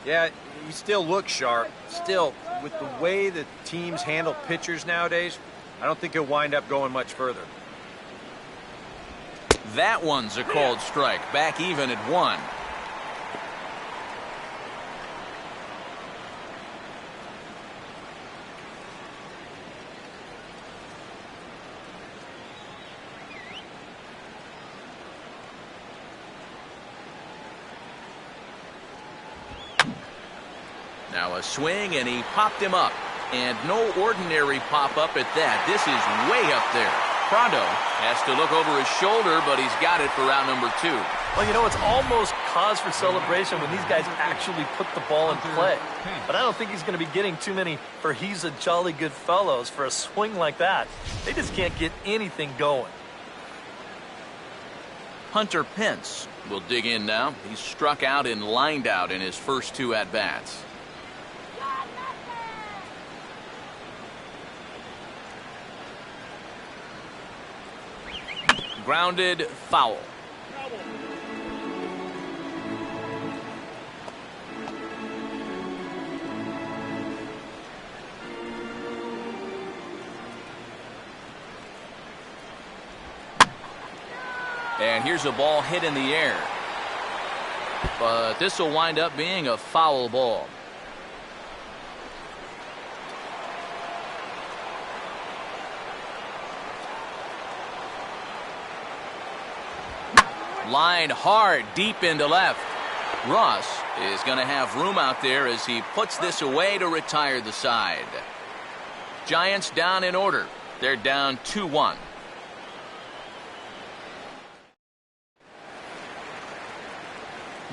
Yeah, he still looks sharp. Still, with the way that teams handle pitchers nowadays, I don't think he'll wind up going much further. That one's a called strike. Back even at 1. Now a swing, and he popped him up. And no ordinary pop-up at that. This is way up there. Prado has to look over his shoulder, but he's got it for out number 2. Well, you know, it's almost cause for celebration when these guys actually put the ball in play. But I don't think he's going to be getting too many for he's a jolly good fellows for a swing like that. They just can't get anything going. Hunter Pence will dig in now. He's struck out and lined out in his first 2 at-bats. Grounded, foul. And here's a ball hit in the air. But this will wind up being a foul ball. Lined hard deep into left. Ross is going to have room out there as he puts this away to retire the side. Giants down in order. They're down 2-1.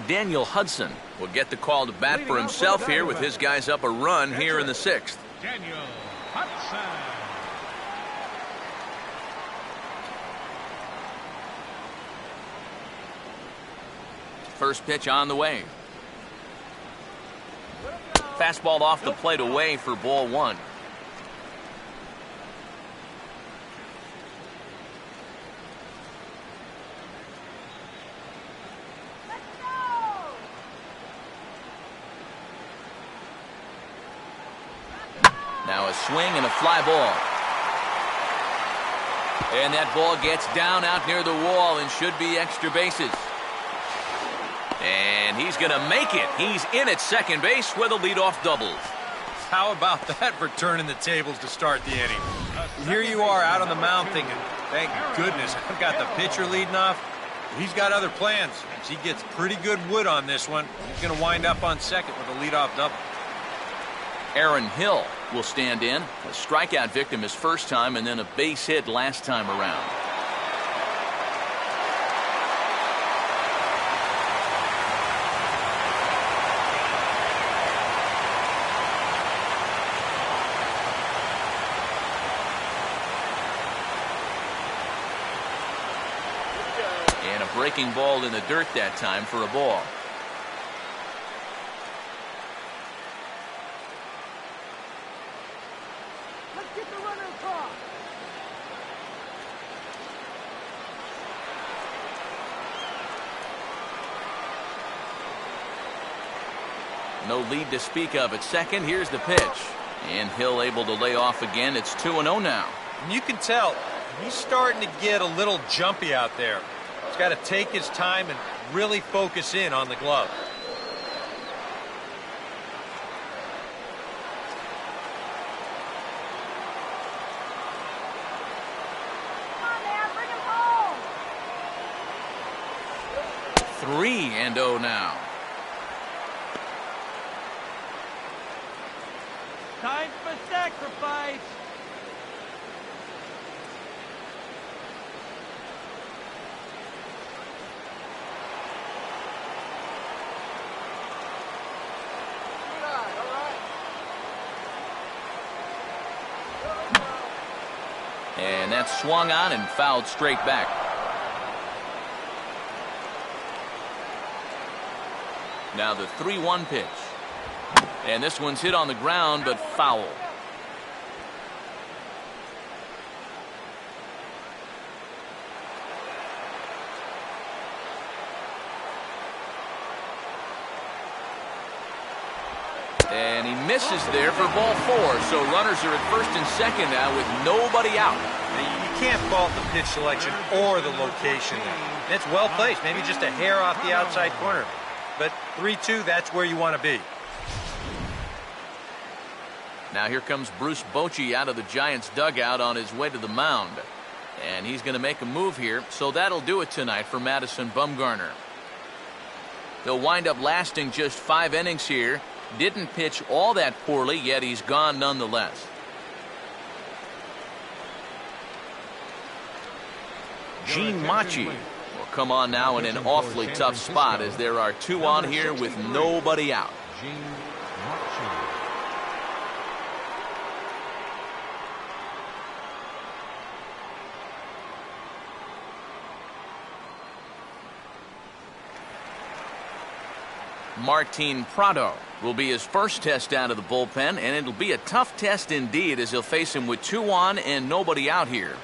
Daniel Hudson will get the call to bat for himself here with his guys up a run here in the 6th. Daniel Hudson. First pitch on the way. Fastball off the plate away for ball 1. Now a swing and a fly ball. And that ball gets down out near the wall and should be extra bases. And he's going to make it. He's in at second base with a leadoff double. How about that for turning the tables to start the inning? Here you are out on the mound thinking, thank goodness I've got the pitcher leading off. He's got other plans. As he gets pretty good wood on this one, he's going to wind up on second with a leadoff double. Aaron Hill will stand in. A strikeout victim his first time and then a base hit last time around. And a breaking ball in the dirt that time for a ball. No lead to speak of at second. Here's the pitch. And Hill able to lay off again. It's 2-0 now. And you can tell he's starting to get a little jumpy out there. He's got to take his time and really focus in on the glove. Come on, man, bring him home. 3-0 now. Time for sacrifice. And that's swung on and fouled straight back. Now the 3-1 pitch. And this one's hit on the ground, but foul. And he misses there for ball 4. So runners are at first and second now with nobody out. You can't fault the pitch selection or the location. It's well placed, maybe just a hair off the outside corner. But 3-2, that's where you want to be. Now here comes Bruce Bochy out of the Giants dugout on his way to the mound. And he's going to make a move here, so that'll do it tonight for Madison Bumgarner. He'll wind up lasting just 5 innings here. Didn't pitch all that poorly, yet he's gone nonetheless. Gene Machi will come on now in an awfully tough spot as there are 2 on here with nobody out. Martin Prado will be his first test out of the bullpen, and it'll be a tough test indeed as he'll face him with 2 on and nobody out here.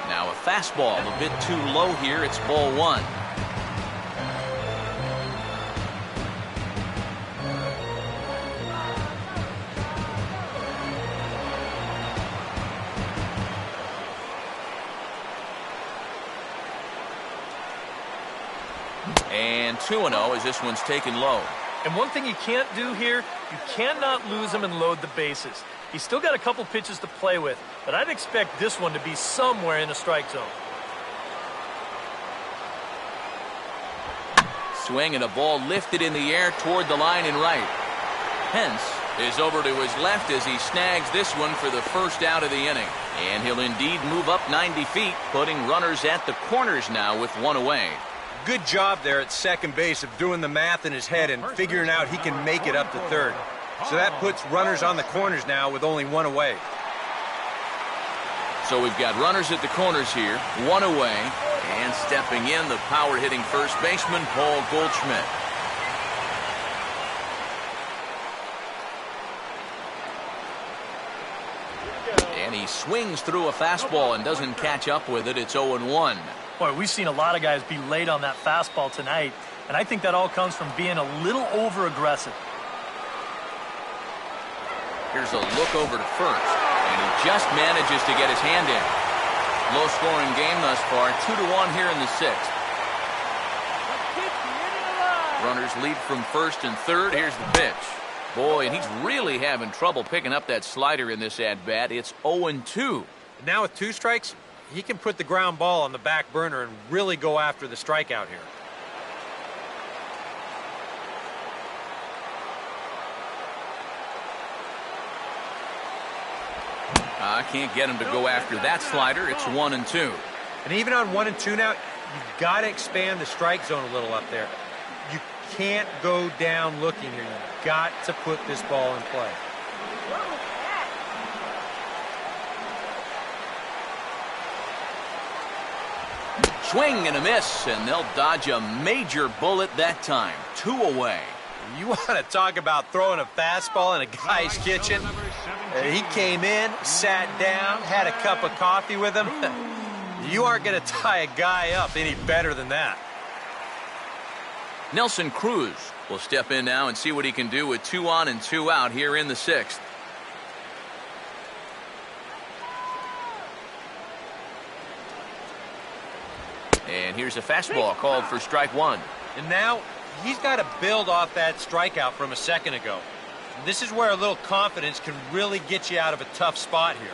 Now a fastball a bit too low here. It's ball 1. And 2-0 as this one's taken low. And one thing you can't do here, you cannot lose him and load the bases. He's still got a couple pitches to play with, but I'd expect this one to be somewhere in the strike zone. Swing and a ball lifted in the air toward the line and right. Pence is over to his left as he snags this one for the first out of the inning. And he'll indeed move up 90 feet, putting runners at the corners now with one away. Good job there at second base of doing the math in his head and figuring out he can make it up to third. So that puts runners on the corners now with only one away. So we've got runners at the corners here, one away, and stepping in, the power-hitting first baseman, Paul Goldschmidt. And he swings through a fastball and doesn't catch up with it. It's 0-1. Boy, we've seen a lot of guys be late on that fastball tonight, and I think that all comes from being a little over-aggressive. Here's a look over to first, and he just manages to get his hand in. Low-scoring game thus far, 2-1 here in the sixth. Runners lead from first and third. Here's the pitch. Boy, and he's really having trouble picking up that slider in this at-bat. It's 0-2. Now with 2 strikes, he can put the ground ball on the back burner and really go after the strikeout here. I can't get him to go after that slider. It's 1-2. And even on 1-2 now, you've got to expand the strike zone a little up there. You can't go down looking here. You've got to put this ball in play. Swing and a miss, and they'll dodge a major bullet that time. 2 away. You want to talk about throwing a fastball in a guy's kitchen? He came in, sat down, had a cup of coffee with him. You aren't going to tie a guy up any better than that. Nelson Cruz will step in now and see what he can do with 2 on and 2 out here in the sixth. And here's a fastball called for strike 1. And now he's got to build off that strikeout from a second ago. This is where a little confidence can really get you out of a tough spot here.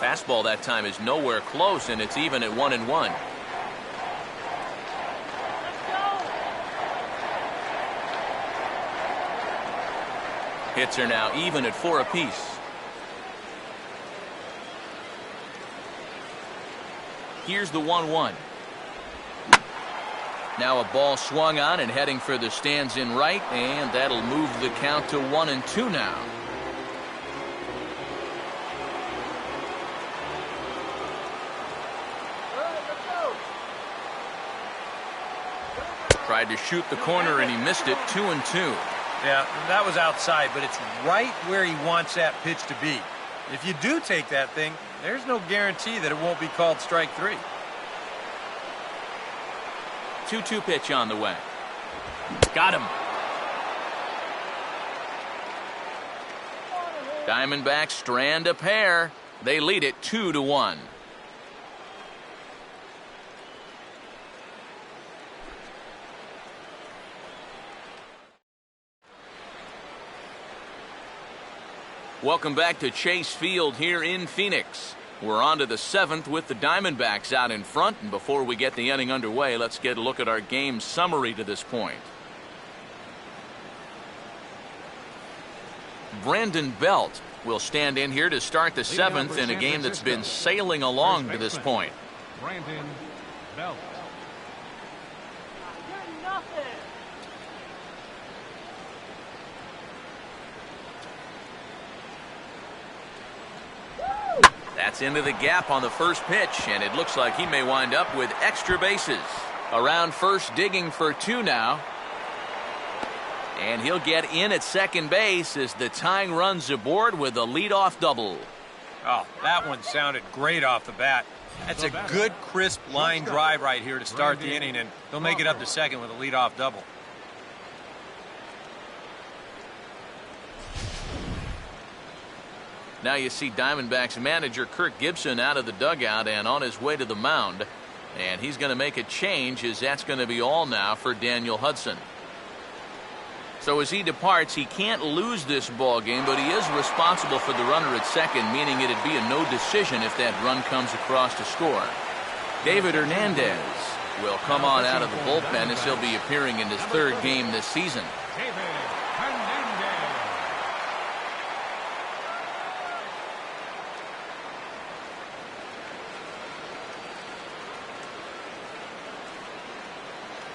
Fastball that time is nowhere close, and it's even at 1-1. Hits are now even at 4 apiece. Here's the 1-1. Now a ball swung on and heading for the stands in right, and that'll move the count to 1-2 now. Tried to shoot the corner and he missed it. 2-2. Yeah, that was outside, but it's right where he wants that pitch to be. If you do take that thing, there's no guarantee that it won't be called strike 3. 2-2 pitch on the way. Got him. Diamondbacks strand a pair. They lead it 2-1. Welcome back to Chase Field here in Phoenix. We're on to the 7th with the Diamondbacks out in front. And before we get the inning underway, let's get a look at our game summary to this point. Brandon Belt will stand in here to start the 7th in a game that's been sailing along to this point. Brandon Belt. That's into the gap on the first pitch, and it looks like he may wind up with extra bases. Around first, digging for 2 now. And he'll get in at second base as the tying runs aboard with a leadoff double. Oh, that one sounded great off the bat. That's a good, crisp line drive right here to start the inning, and they'll make it up to second with a leadoff double. Now you see Diamondbacks manager Kirk Gibson out of the dugout and on his way to the mound. And he's going to make a change, as that's going to be all now for Daniel Hudson. So as he departs, he can't lose this ball game, but he is responsible for the runner at second, meaning it'd be a no decision if that run comes across to score. David Hernandez will come on out of the bullpen as he'll be appearing in his third game this season. David Hernandez.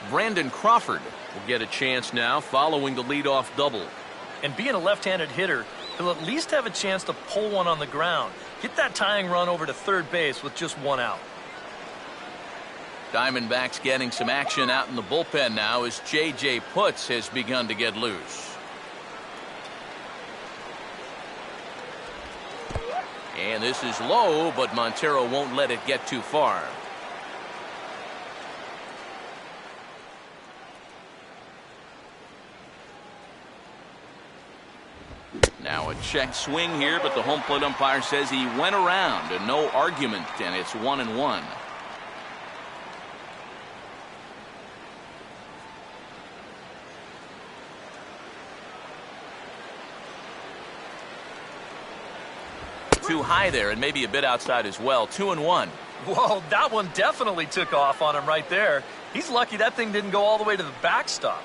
Brandon Crawford will get a chance now following the leadoff double. And being a left-handed hitter, he'll at least have a chance to pull one on the ground. Get that tying run over to third base with just one out. Diamondbacks getting some action out in the bullpen now as J.J. Putz has begun to get loose. And this is low, but Montero won't let it get too far. Now a check swing here, but the home plate umpire says he went around and no argument, and it's 1-1. Too high there and maybe a bit outside as well. 2-1. Whoa, that one definitely took off on him right there. He's lucky that thing didn't go all the way to the backstop.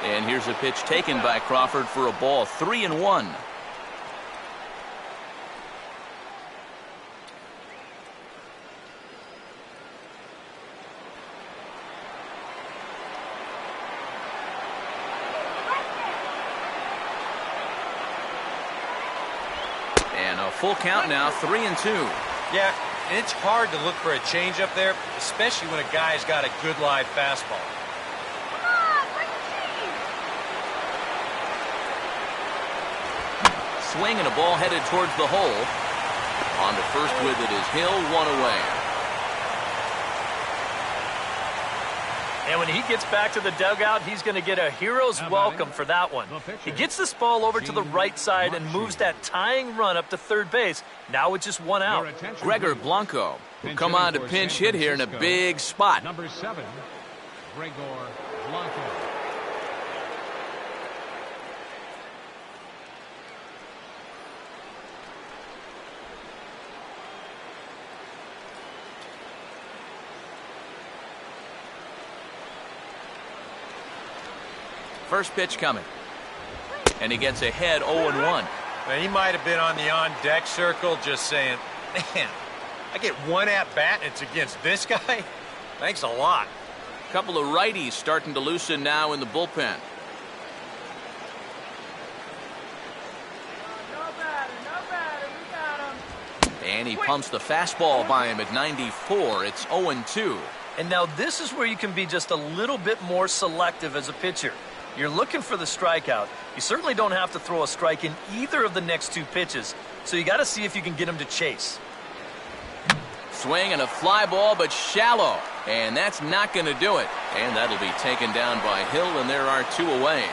And here's a pitch taken by Crawford for a ball. 3-1. And a full count now. 3-2. Yeah, and it's hard to look for a change up there, especially when a guy's got a good live fastball. Swing and a ball headed towards the hole. On to first with it is Hill, one away. And when he gets back to the dugout, he's going to get a hero's welcome for that one. He gets this ball over to the right side and moves that tying run up to third base. Now with just one out. Gregor Blanco will come on to pinch hit here in a big spot. Number 7, Gregor Blanco. First pitch coming. And he gets ahead 0-1. Well, he might have been on the on-deck circle just saying, man, I get one at-bat and it's against this guy? Thanks a lot. Couple of righties starting to loosen now in the bullpen. No batter, we got him. And he pumps the fastball by him at 94. It's 0-2. And now this is where you can be just a little bit more selective as a pitcher. You're looking for the strikeout. You certainly don't have to throw a strike in either of the next two pitches, so you got to see if you can get him to chase. Swing and a fly ball, but shallow. And that's not going to do it. And that'll be taken down by Hill, and there are two away.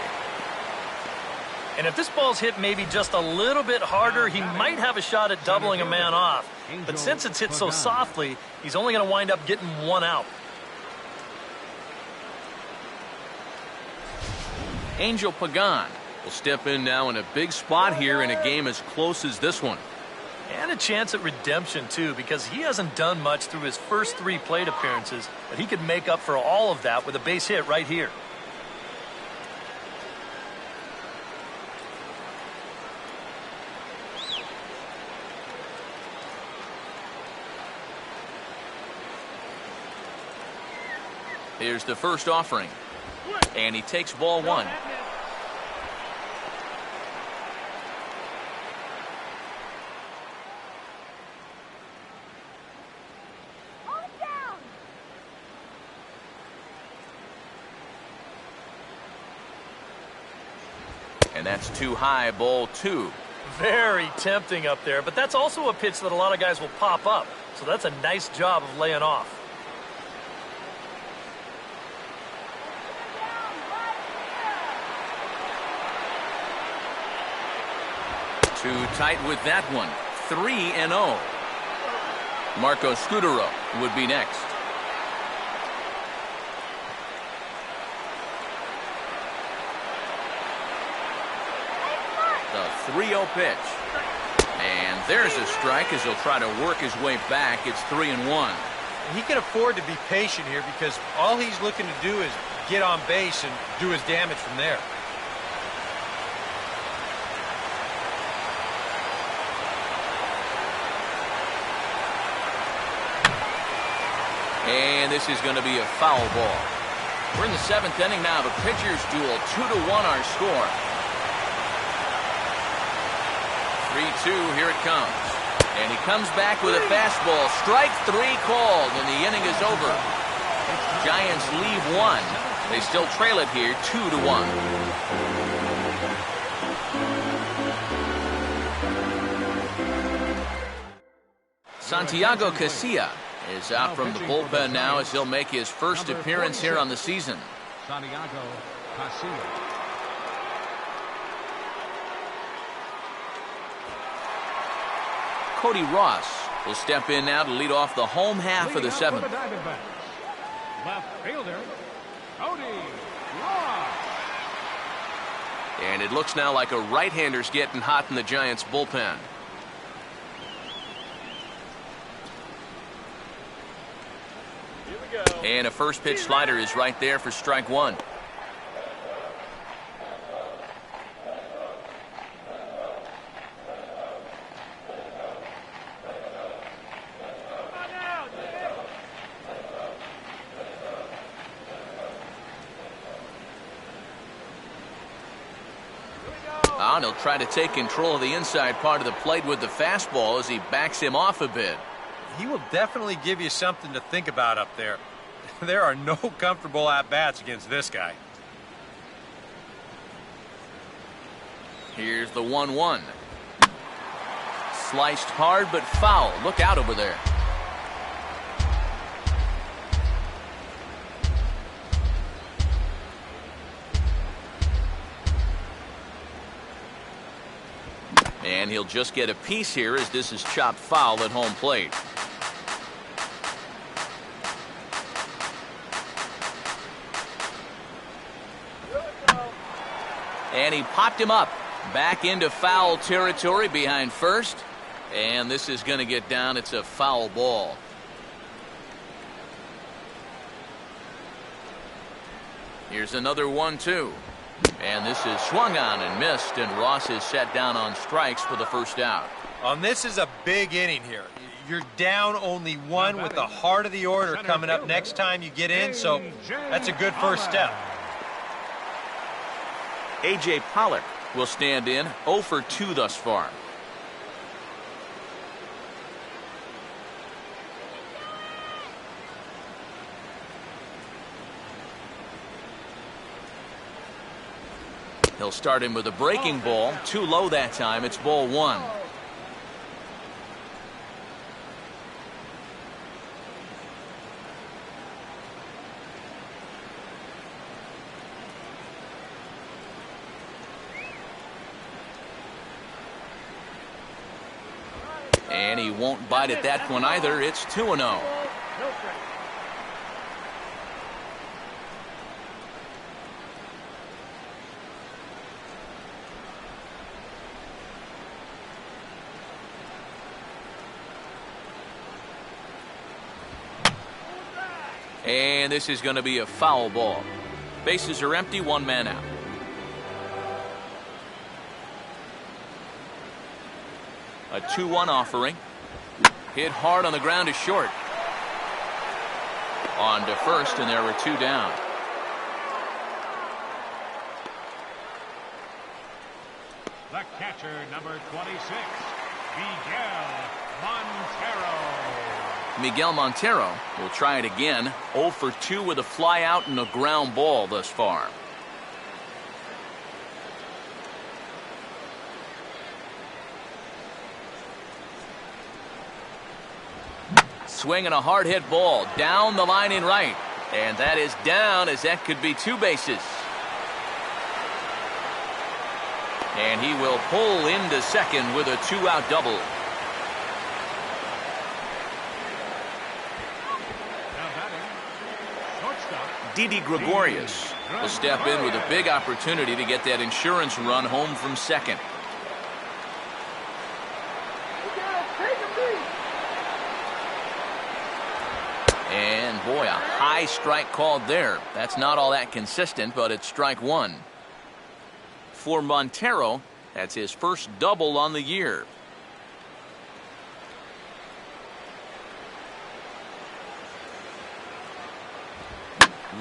And if this ball's hit maybe just a little bit harder, he might have a shot at doubling a man off. But since it's hit so softly, he's only going to wind up getting one out. Angel Pagan will step in now in a big spot here in a game as close as this one. And a chance at redemption, too, because he hasn't done much through his first 3 plate appearances, but he could make up for all of that with a base hit right here. Here's the first offering. And he takes ball 1. And that's too high, ball 2. Very tempting up there, but that's also a pitch that a lot of guys will pop up. So that's a nice job of laying off. Too tight with that one. 3-0. Marco Scudero would be next. The 3-0 pitch. And there's a strike as he'll try to work his way back. It's 3-1. He can afford to be patient here because all he's looking to do is get on base and do his damage from there. And this is going to be a foul ball. We're in the 7th inning now. The pitchers duel. 2-1 our score. 3-2. Here it comes. And he comes back with a fastball. Strike 3 called, and the inning is over. Giants leave 1. They still trail it here 2-1. Santiago Casilla is out from the bullpen now as he'll make his first appearance here on the season. Santiago Casilla. Cody Ross will step in now to lead off the home half of the 7th. Left fielder, Cody Ross. And it looks now like a right-hander's getting hot in the Giants bullpen. And a first pitch slider is right there for strike 1. And he'll try to take control of the inside part of the plate with the fastball as he backs him off a bit. He will definitely give you something to think about up there. There are no comfortable at-bats against this guy. Here's the 1-1. Sliced hard but foul. Look out over there. And he'll just get a piece here as this is chopped foul at home plate. And he popped him up back into foul territory behind first. And this is going to get down. It's a foul ball. Here's another 1-2. And this is swung on and missed, and Ross is set down on strikes for the first out. This is a big inning here. You're down only 1 with the heart of the order coming up next time you get in, so that's a good first step. A.J. Pollock will stand in 0 for 2 thus far. He'll start him with a breaking ball. Too low that time. It's ball 1. And he won't bite at that one either. It's 2-0. And this is going to be a foul ball. Bases are empty, 1 man out. A 2-1 offering. Hit hard on the ground is short. On to first, and there were 2 down. The catcher, number 26, Miguel Montero. Miguel Montero will try it again. 0 for 2 with a fly out and a ground ball thus far. swing and a hard hit ball down the line in right. And that is down, as that could be 2 bases. And he will pull into second with a 2-out double. Didi Gregorius will step in with a big opportunity to get that insurance run home from second. And boy, a high strike called there. That's not all that consistent, but it's strike 1. For Montero, that's his first double on the year.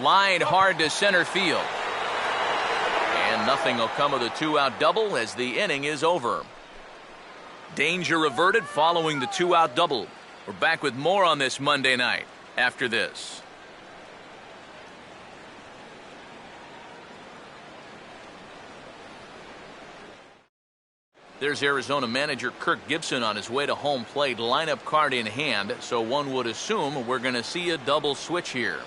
Lined hard to center field. And nothing will come of the 2-out double as the inning is over. Danger averted following the 2-out double. We're back with more on this Monday night after this. There's Arizona manager Kirk Gibson on his way to home plate, lineup card in hand, so one would assume we're going to see a double switch here.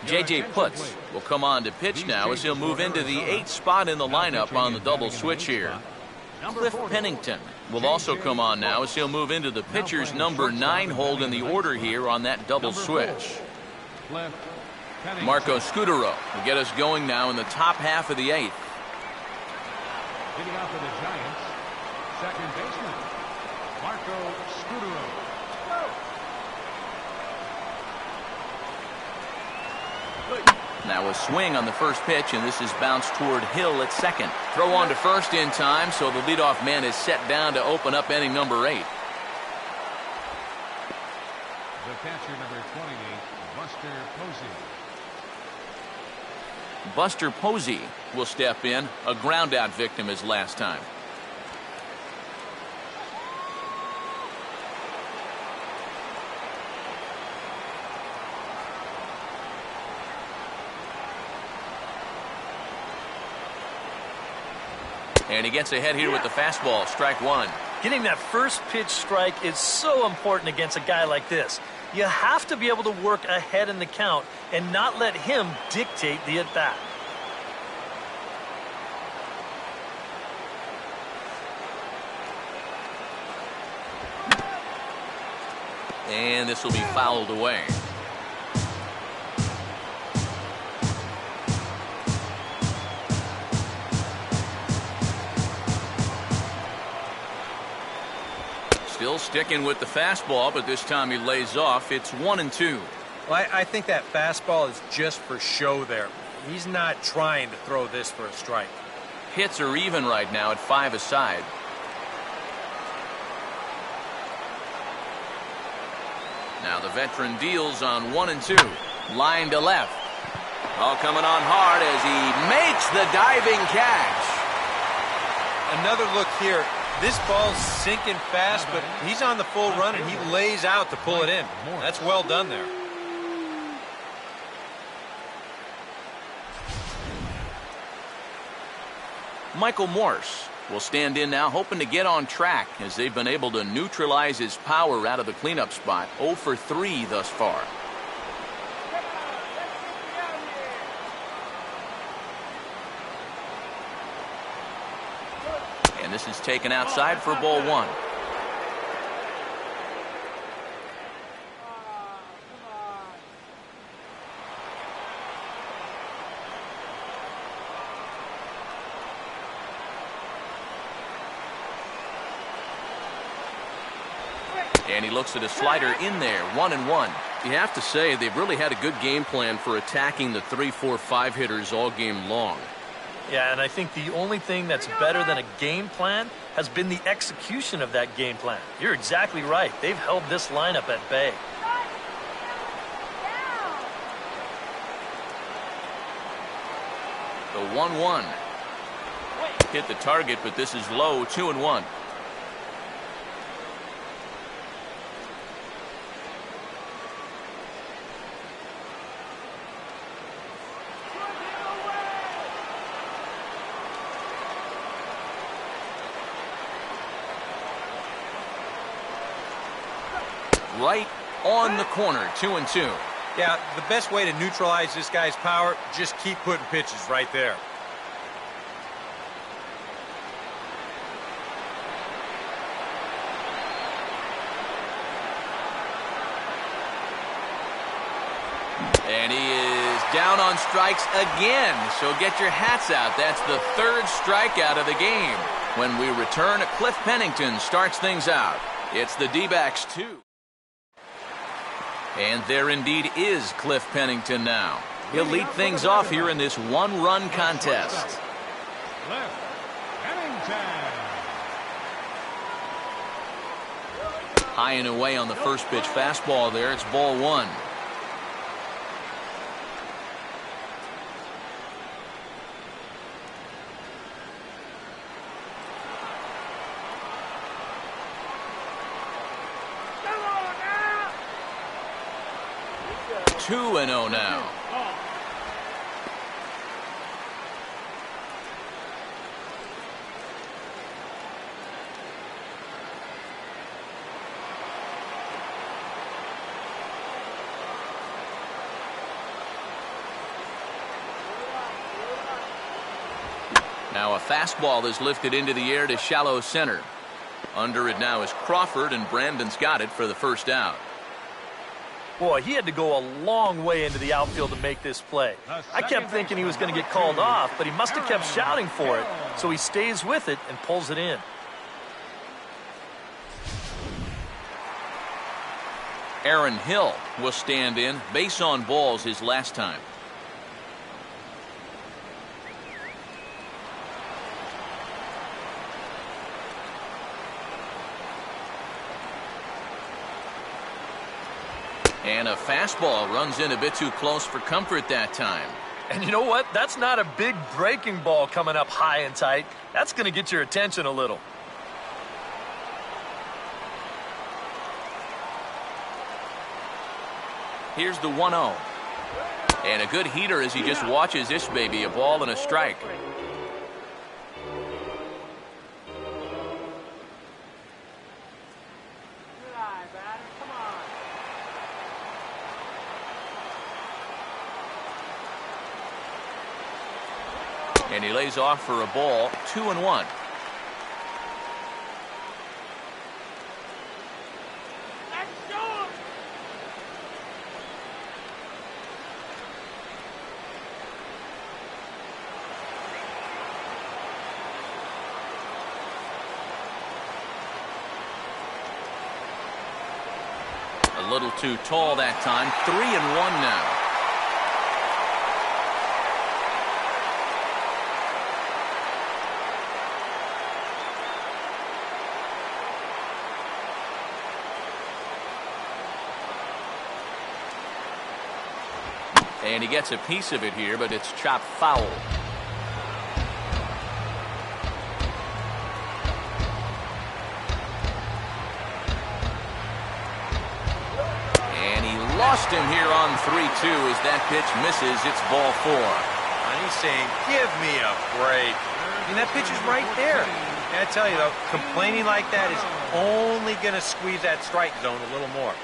J.J. Putz will come on to pitch now as he'll move into the 8th spot in the lineup on the double switch here. Cliff Pennington will also come on now as he'll move into the pitcher's number 9 hold in the order here on that double switch. Marco Scudero will get us going now in the top half of the 8th. Leading off for the Giants, second baseman, Marco Scudero. Now a swing on the first pitch, and this is bounced toward Hill at second. Throw on to first in time, so the leadoff man is set down to open up inning number 8. The catcher, number 28, Buster Posey. Buster Posey will step in, a ground-out victim as last time. And he gets ahead here with the fastball, strike 1. Getting that first pitch strike is so important against a guy like this. You have to be able to work ahead in the count and not let him dictate the at-bat. And this will be fouled away. Still sticking with the fastball, but this time he lays off. It's 1-2. Well, I think that fastball is just for show there. He's not trying to throw this for a strike. Hits are even right now at 5 aside. Now the veteran deals on 1-2. Line to left. All coming on hard as he makes the diving catch. Another look here. This ball's sinking fast, but he's on the full run, and he lays out to pull it in. That's well done there. Michael Morse will stand in now, hoping to get on track as they've been able to neutralize his power out of the cleanup spot. 0 for 3 thus far. And this is taken outside for ball 1. And he looks at a slider in there, 1-1. You have to say they've really had a good game plan for attacking the 3, 4, 5 hitters all game long. Yeah, and I think the only thing that's better than a game plan has been the execution of that game plan. You're exactly right. They've held this lineup at bay. The 1-1. Hit the target, but this is low, 2-1. right on the corner, 2-2. Yeah, the best way to neutralize this guy's power, just keep putting pitches right there. And he is down on strikes again, so get your hats out. That's the third strikeout of the game. When we return, Cliff Pennington starts things out. It's the D-backs 2. And there indeed is Cliff Pennington now. He'll lead things off here in this one-run contest. Cliff Pennington. High and away on the first pitch fastball there. It's ball 1. Come on now! 2-0 now. Now a fastball is lifted into the air to shallow center. Under it now is Crawford, and Brandon's got it for the first out. Boy, he had to go a long way into the outfield to make this play. I kept thinking he was going to get called off, but he must have kept shouting for it, so he stays with it and pulls it in. Aaron Hill will stand in. Base on balls his last time. And a fastball runs in a bit too close for comfort that time. And you know what? That's not a big breaking ball coming up high and tight. That's going to get your attention a little. Here's the 1-0. And a good heater as he just watches this baby, a ball and a strike. And he lays off for a ball, 2-1. A little too tall that time, 3-1 now. And he gets a piece of it here, but it's chopped foul. And he lost him here on 3-2 as that pitch misses. It's ball 4. And he's saying, give me a break. I mean, that pitch is right there. And I tell you, though, complaining like that is only going to squeeze that strike zone a little more.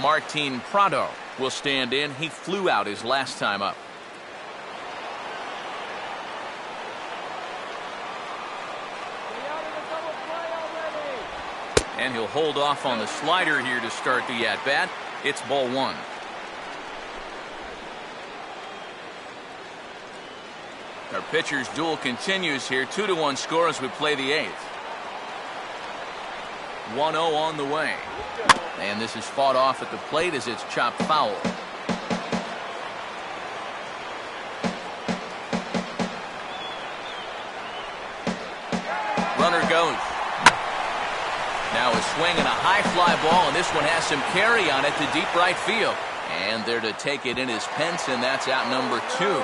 Martin Prado will stand in. He flew out his last time up. And he'll hold off on the slider here to start the at-bat. It's ball 1. Our pitcher's duel continues here. 2-1 score as we play the 8th. 1-0 on the way. And this is fought off at the plate as it's chopped foul. Runner goes. Now a swing and a high fly ball, and this one has some carry on it to deep right field. And there to take it in is Pence, and that's out number 2.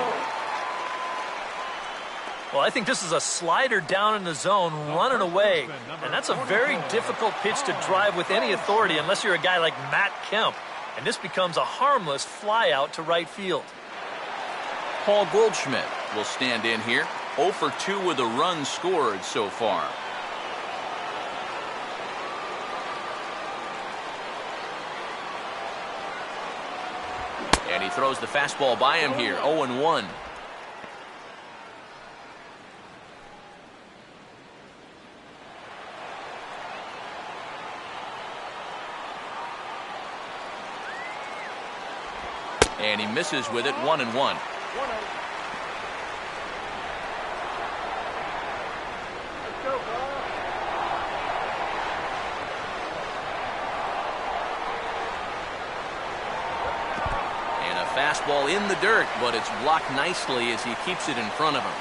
Well, I think this is a slider down in the zone, running away. And that's a very difficult pitch to drive with any authority unless you're a guy like Matt Kemp. And this becomes a harmless fly out to right field. Paul Goldschmidt will stand in here. 0 for 2 with a run scored so far. And he throws the fastball by him here, 0-1. And he misses with it, 1-1. Fastball in the dirt, but it's blocked nicely as he keeps it in front of him.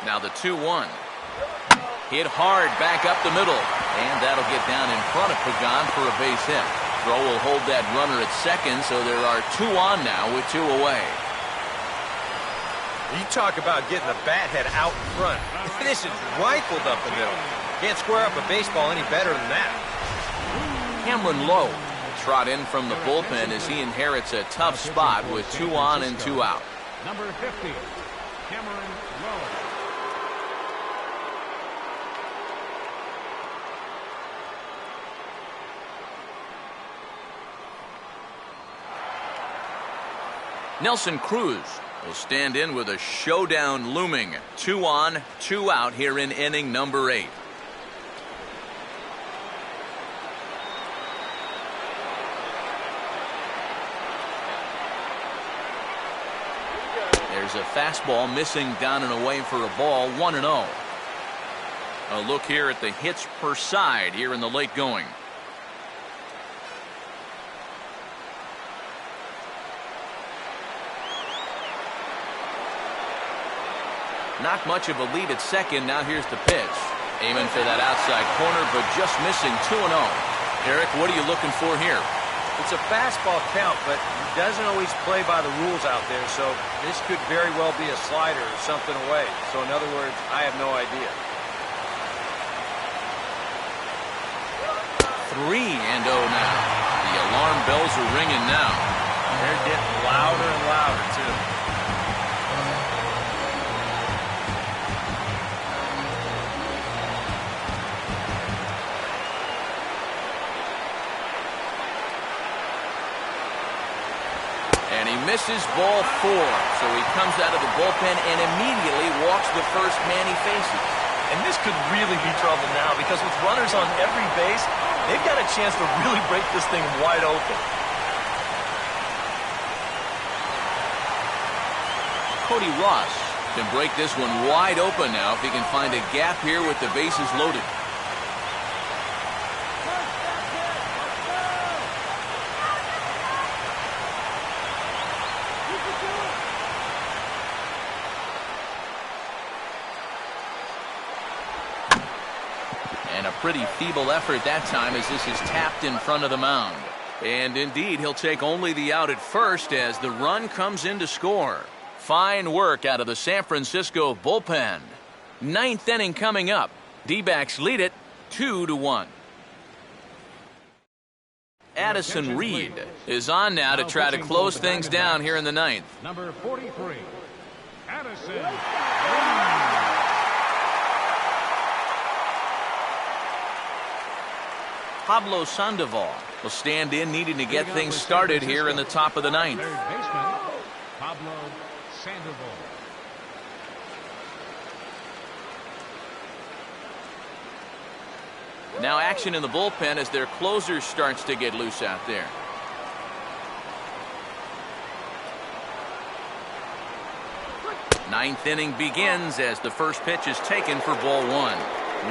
Now the 2-1. Hit hard back up the middle, and that'll get down in front of Pagan for a base hit. Throw will hold that runner at second, so there are 2 on now with 2 away. You talk about getting the bat head out in front. This is rifled up the middle. Can't square up a baseball any better than that. Cameron Lowe will trot in from the bullpen as he inherits a tough spot with 2 on and 2 out. Number 50, Cameron Lowe. Nelson Cruz will stand in with a showdown looming. 2 on, 2 out here in inning number 8. There's a fastball missing down and away for a ball, 1-0. A look here at the hits per side here in the late going. Not much of a lead at second. Now here's the pitch. Aiming for that outside corner, but just missing. 2-0. Eric, what are you looking for here? It's a fastball count, but he doesn't always play by the rules out there, so this could very well be a slider or something away. So in other words, I have no idea. 3-0 now. The alarm bells are ringing now. They're getting louder and louder, too. And he misses ball 4, so he comes out of the bullpen and immediately walks the first man he faces. And this could really be trouble now because with runners on every base, they've got a chance to really break this thing wide open. Cody Ross can break this one wide open now if he can find a gap here with the bases loaded. And a pretty feeble effort that time as this is tapped in front of the mound. And indeed, he'll take only the out at first as the run comes in to score. Fine work out of the San Francisco bullpen. 9th inning coming up. D-backs lead it 2-1. Addison Reed is on now to try to close things down here in the 9th. Number 43, Addison Reed. Pablo Sandoval will stand in, needing to get things started here in the top of the 9th. Third baseman, Pablo Sandoval. Now action in the bullpen as their closer starts to get loose out there. Ninth inning begins as the first pitch is taken for ball 1.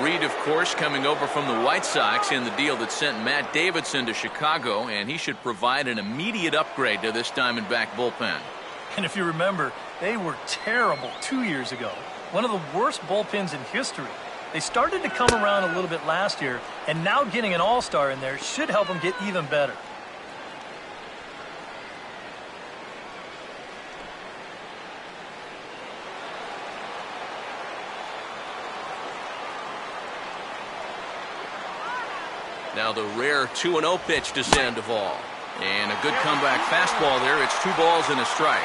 Reed, of course, coming over from the White Sox in the deal that sent Matt Davidson to Chicago, and he should provide an immediate upgrade to this Diamondback bullpen. And if you remember, they were terrible 2 years ago. One of the worst bullpens in history. They started to come around a little bit last year, and now getting an all-star in there should help them get even better. Now the rare 2-0 pitch to Sandoval. And a good comeback fastball there. It's 2 balls and a strike.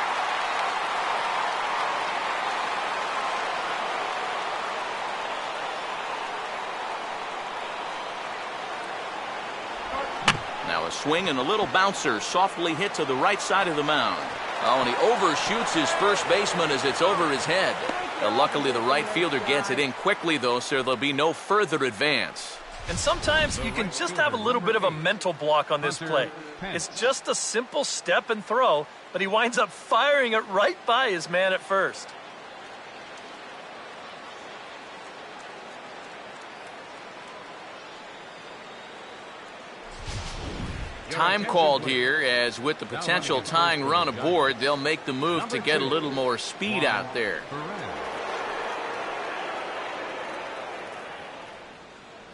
Now a swing and a little bouncer softly hit to the right side of the mound. Oh, and he overshoots his first baseman as it's over his head. Luckily, the right fielder gets it in quickly, though, so there'll be no further advance. And sometimes you can just have a little bit of a mental block on this play. It's just a simple step and throw, but he winds up firing it right by his man at first. Time called here, as with the potential tying run aboard, they'll make the move to get a little more speed out there.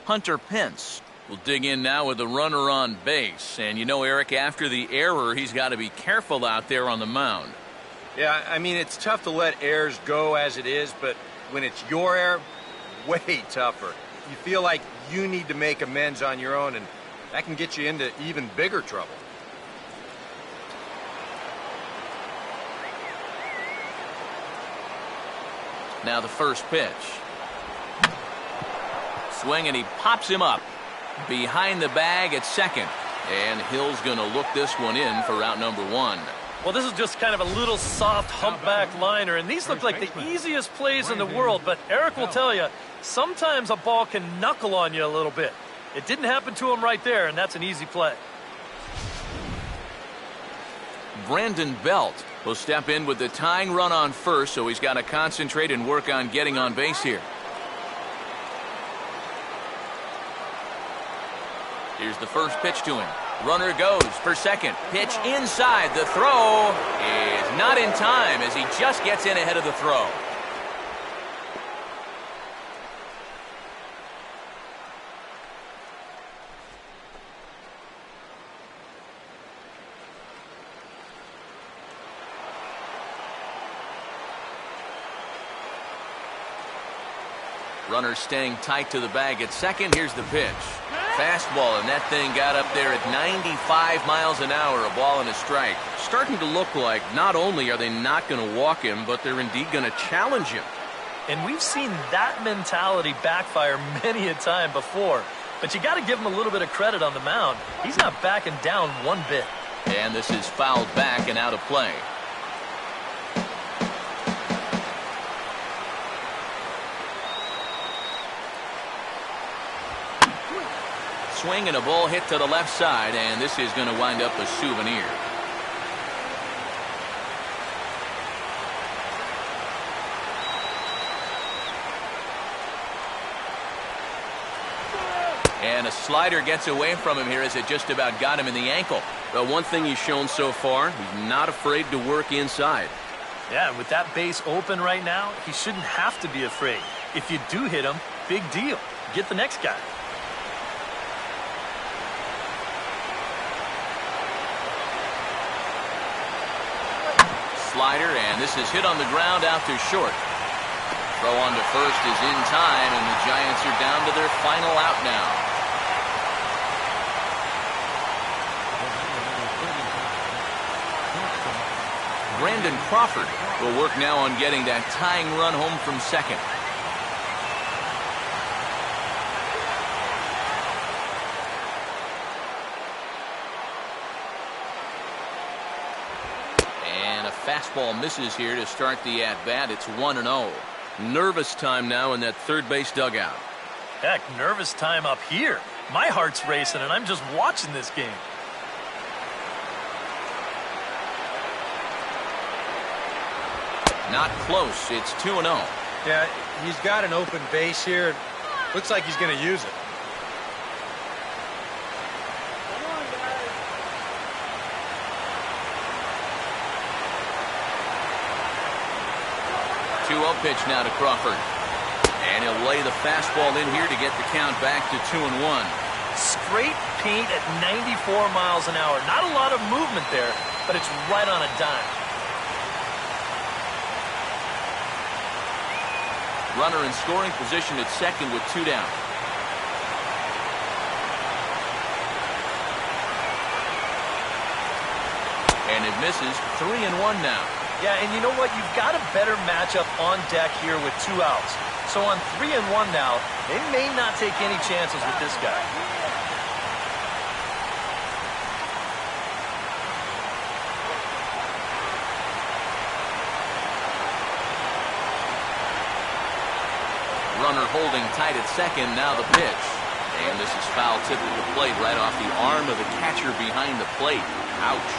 Hunter Pence will dig in now with the runner on base. And you know, Eric, after the error, he's got to be careful out there on the mound. Yeah, I mean, it's tough to let errors go as it is, but when it's your error, way tougher. You feel like you need to make amends on your own, and that can get you into even bigger trouble. Now the first pitch. Swing, and he pops him up behind the bag at second. And Hill's going to look this one in for out number one. Well, this is just kind of a little soft humpback liner, and these look like the easiest plays in the world, but Eric will tell you, sometimes a ball can knuckle on you a little bit. It didn't happen to him right there, and that's an easy play. Brandon Belt will step in with the tying run on first, so he's got to concentrate and work on getting on base here. Here's the first pitch to him. Runner goes for second. Pitch inside. The throw is not in time as he just gets in ahead of the throw. Runner staying tight to the bag at second. Here's the pitch. Fastball, and that thing got up there at 95 miles an hour, a ball and a strike. Starting to look like not only are they not going to walk him, but they're indeed going to challenge him. And we've seen that mentality backfire many a time before. But you got to give him a little bit of credit on the mound. He's not backing down one bit. And this is fouled back and out of play. Swing and a ball hit to the left side, and this is going to wind up a souvenir. And a slider gets away from him here as it just about got him in the ankle. But one thing he's shown so far, he's not afraid to work inside. Yeah, with that base open right now, he shouldn't have to be afraid. If you do hit him, big deal. Get the next guy. Slider, and this is hit on the ground out to short. Throw on to first is in time, and the Giants are down to their final out now. Brandon Crawford will work now on getting that tying run home from second. Fastball misses here to start the at-bat. It's 1-0. Nervous time now in that third base dugout. Heck, nervous time up here. My heart's racing, and I'm just watching this game. Not close. It's 2-0. Yeah, he's got an open base here. Looks like he's going to use it. 2-0 pitch now to Crawford. And he'll lay the fastball in here to get the count back to 2-1. Straight paint at 94 miles an hour. Not a lot of movement there, but it's right on a dime. Runner in scoring position at second with 2 down. And it misses. 3-1 now. Yeah, and you know what? You've got a better matchup on deck here with 2 outs. So on 3-1 now, they may not take any chances with this guy. holding tight at second. Now the pitch. And this is foul tip at the plate right off the arm of the catcher behind the plate. Ouch.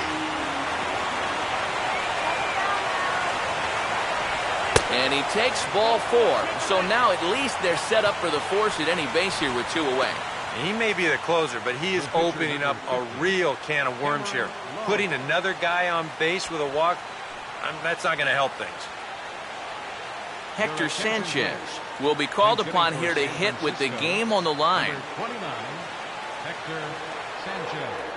And he takes ball 4. So now at least they're set up for the force at any base here with 2 away. He may be the closer, but he is opening up a real can of worms here. Putting another guy on base with a walk, that's not going to help things. Hector Sanchez will be called upon here to hit with the game on the line. Number 29, Hector Sanchez.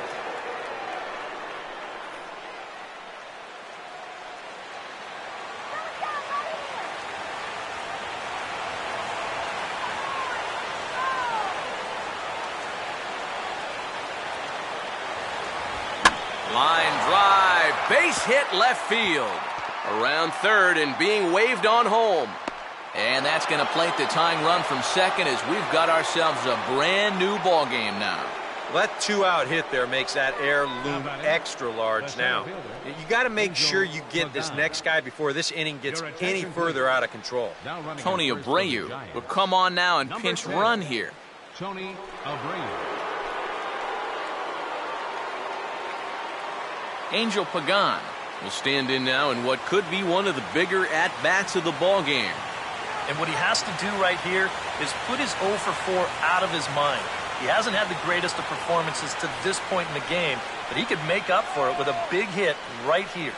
Line drive, base hit left field. Around third and being waved on home. And that's going to plate the tying run from second as we've got ourselves a brand new ball game now. That 2-out hit there makes that air loom extra large now. You got to make sure you get this next guy before this inning gets any further out of control. Tony Abreu will come on now and pinch run here. Tony Abreu. Angel Pagan will stand in now in what could be one of the bigger at-bats of the ball game. And what he has to do right here is put his 0 for 4 out of his mind. He hasn't had the greatest of performances to this point in the game, but he could make up for it with a big hit right here.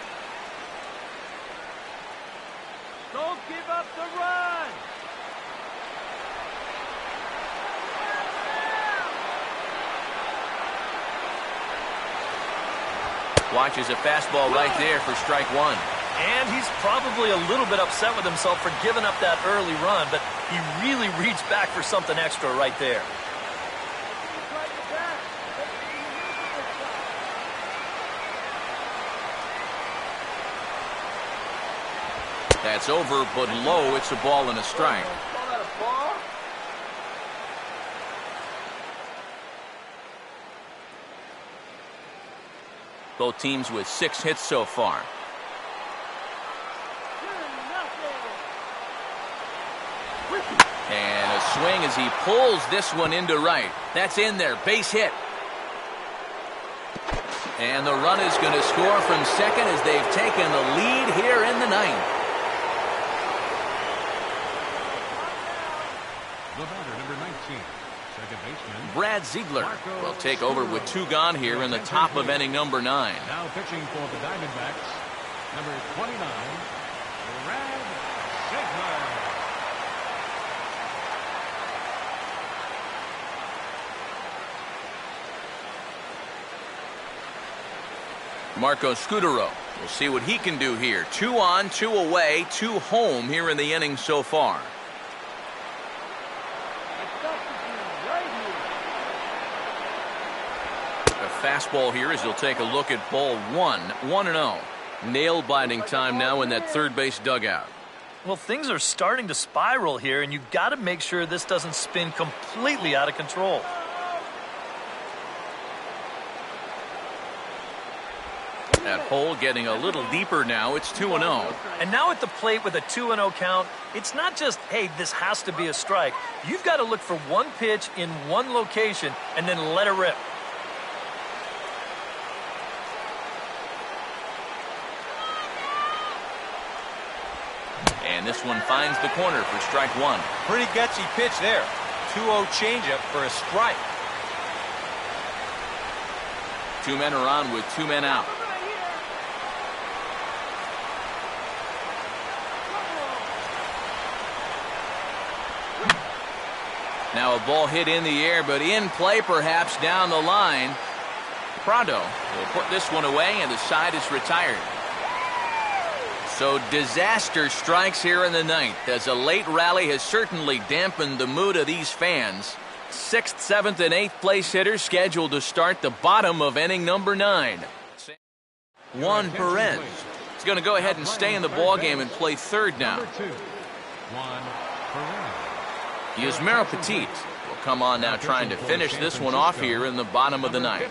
Don't give up the run. Watches a fastball right there for strike 1. And he's probably a little bit upset with himself for giving up that early run, but he really reached back for something extra right there. That's over, but low. It's a ball and a strike. Both teams with 6 hits so far. And a swing as he pulls this one into right. That's in there. Base hit. And the run is going to score from second as they've taken the lead here in the 9th. The batter, number 19, second baseman Brad Ziegler will take over with 2 gone here in the top of inning number 9. Now pitching for the Diamondbacks, number 29, Brad Ziegler. Marco Scudero. We'll see what he can do here. 2 on, 2 away, 2 home here in the inning so far. A fastball here as he'll take a look at ball 1. 1-0. Nail-biting time now in that third base dugout. Well, things are starting to spiral here, and you've got to make sure this doesn't spin completely out of control. That hole getting a little deeper now. It's 2-0. And now at the plate with a 2-0 count, it's not just, hey, this has to be a strike. You've got to look for one pitch in one location and then let it rip. And this one finds the corner for strike 1. Pretty gutsy pitch there. 2-0 changeup for a strike. 2 men are on with 2 men out. Now a ball hit in the air, but in play perhaps down the line. Prado will put this one away, and the side is retired. So disaster strikes here in the 9th, as a late rally has certainly dampened the mood of these fans. 6th, 7th, and 8th place hitters scheduled to start the bottom of inning number 9. Juan Perez is going to go ahead and stay in the ballgame and play third now. Yusmeiro Petit will come on now trying to finish this one off here in the bottom of the 9th.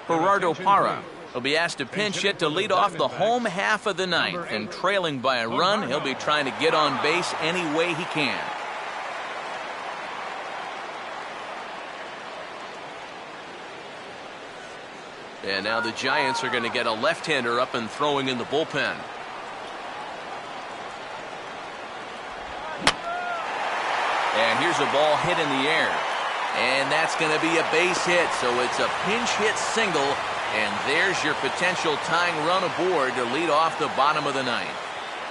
Gerardo Parra He'll be asked to pinch hit to lead off the home half of the ninth, and trailing by a run, he'll be trying to get on base any way he can. And now the Giants are going to get a left-hander up and throwing in the bullpen. And here's a ball hit in the air. And that's going to be a base hit, so it's a pinch hit single, and there's your potential tying run aboard to lead off the bottom of the ninth.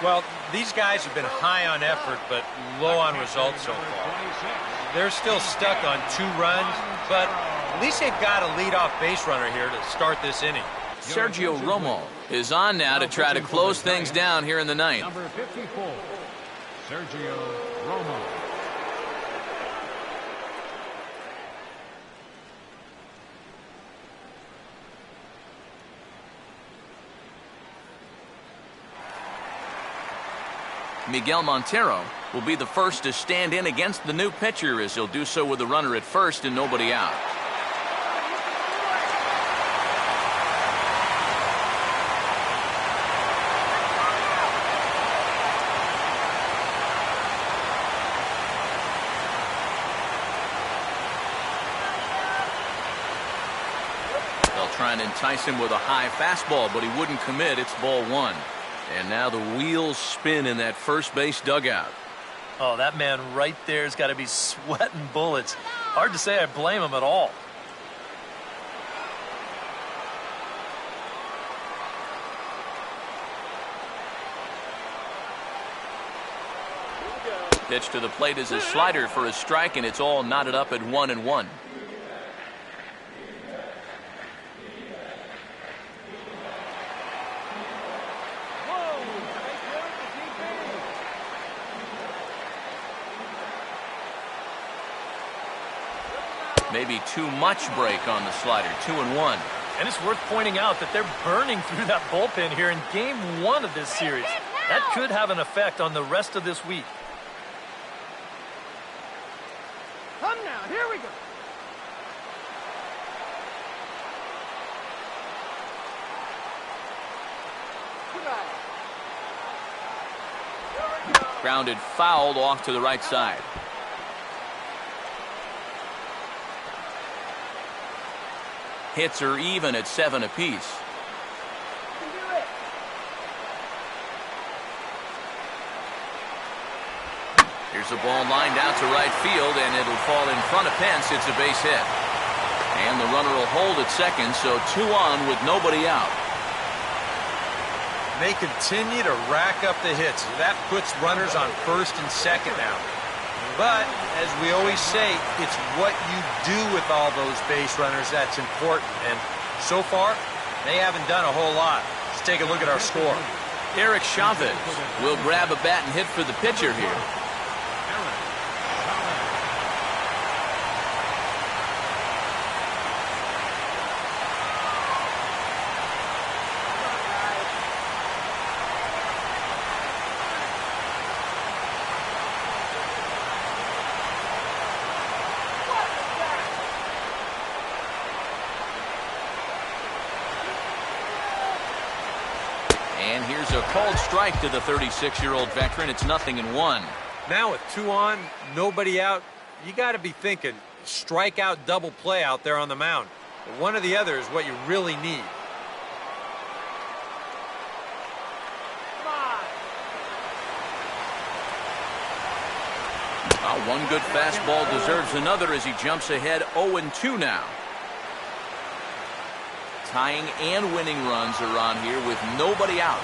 Well, these guys have been high on effort, but low on results so far. They're still stuck on 2 runs, but at least they've got a leadoff base runner here to start this inning. Sergio Romo is on now to try to close things down here in the ninth. Number 54, Sergio Romo. Miguel Montero will be the first to stand in against the new pitcher, as he'll do so with the runner at first and nobody out. They'll try and entice him with a high fastball, but he wouldn't commit. It's ball 1. And now the wheels spin in that first base dugout. Oh, that man right there's got to be sweating bullets. Hard to say I blame him at all. Pitch to the plate is a slider for a strike, and it's all knotted up at 1-1. Maybe too much break on the slider. 2-1. And it's worth pointing out that they're burning through that bullpen here in game 1 of this series. That could have an effect on the rest of this week. Come now, here we go. Grounded fouled off to the right side. Hits are even at 7 apiece. Here's a ball lined out to right field, and it'll fall in front of Pence. It's a base hit. And the runner will hold at second, so 2 on with nobody out. They continue to rack up the hits. That puts runners on first and second now. But, as we always say, it's what you do with all those base runners that's important. And so far, they haven't done a whole lot. Let's take a look at our score. Eric Chavez will grab a bat and hit for the pitcher here. And here's a called strike to the 36-year-old veteran. It's 0-1. Now with 2 on, nobody out, you got to be thinking strikeout double play out there on the mound. One or the other is what you really need. One good fastball deserves another as he jumps ahead 0-2 now. Tying and winning runs are on here with nobody out.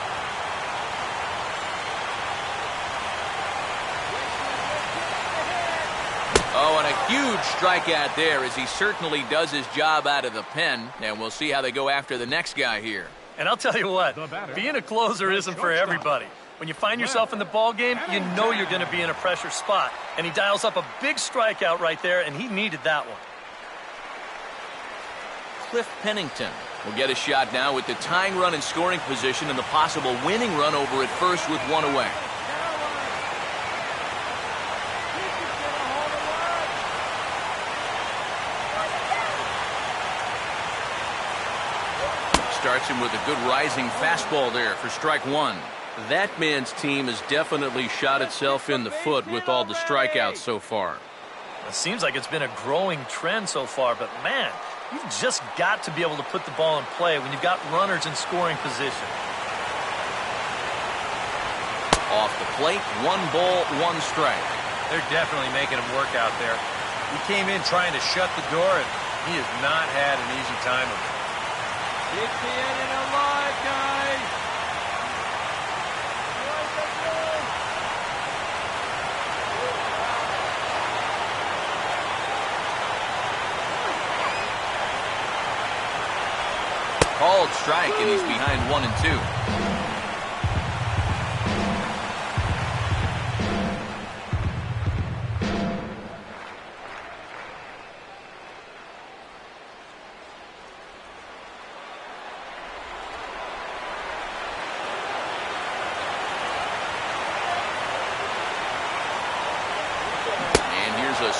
Oh, and a huge strikeout there as he certainly does his job out of the pen. And we'll see how they go after the next guy here. And I'll tell you what, being a closer isn't for everybody. When you find yourself in the ball game, you know you're going to be in a pressure spot. And he dials up a big strikeout right there, and he needed that one. Cliff Pennington will get a shot now with the tying run in scoring position and the possible winning run over at first with 1 away. Starts Gets him with a good rising fastball there for strike one. That man's team has definitely shot itself in the foot with all the strikeouts so far. It seems like it's been a growing trend so far, but man, you've just got to be able to put the ball in play when you've got runners in scoring position. Off the plate, 1 ball, 1 strike. They're definitely making him work out there. He came in trying to shut the door, and he has not had an easy time of it. Keep the inning alive, guys. Called strike, and he's behind 1 and 2.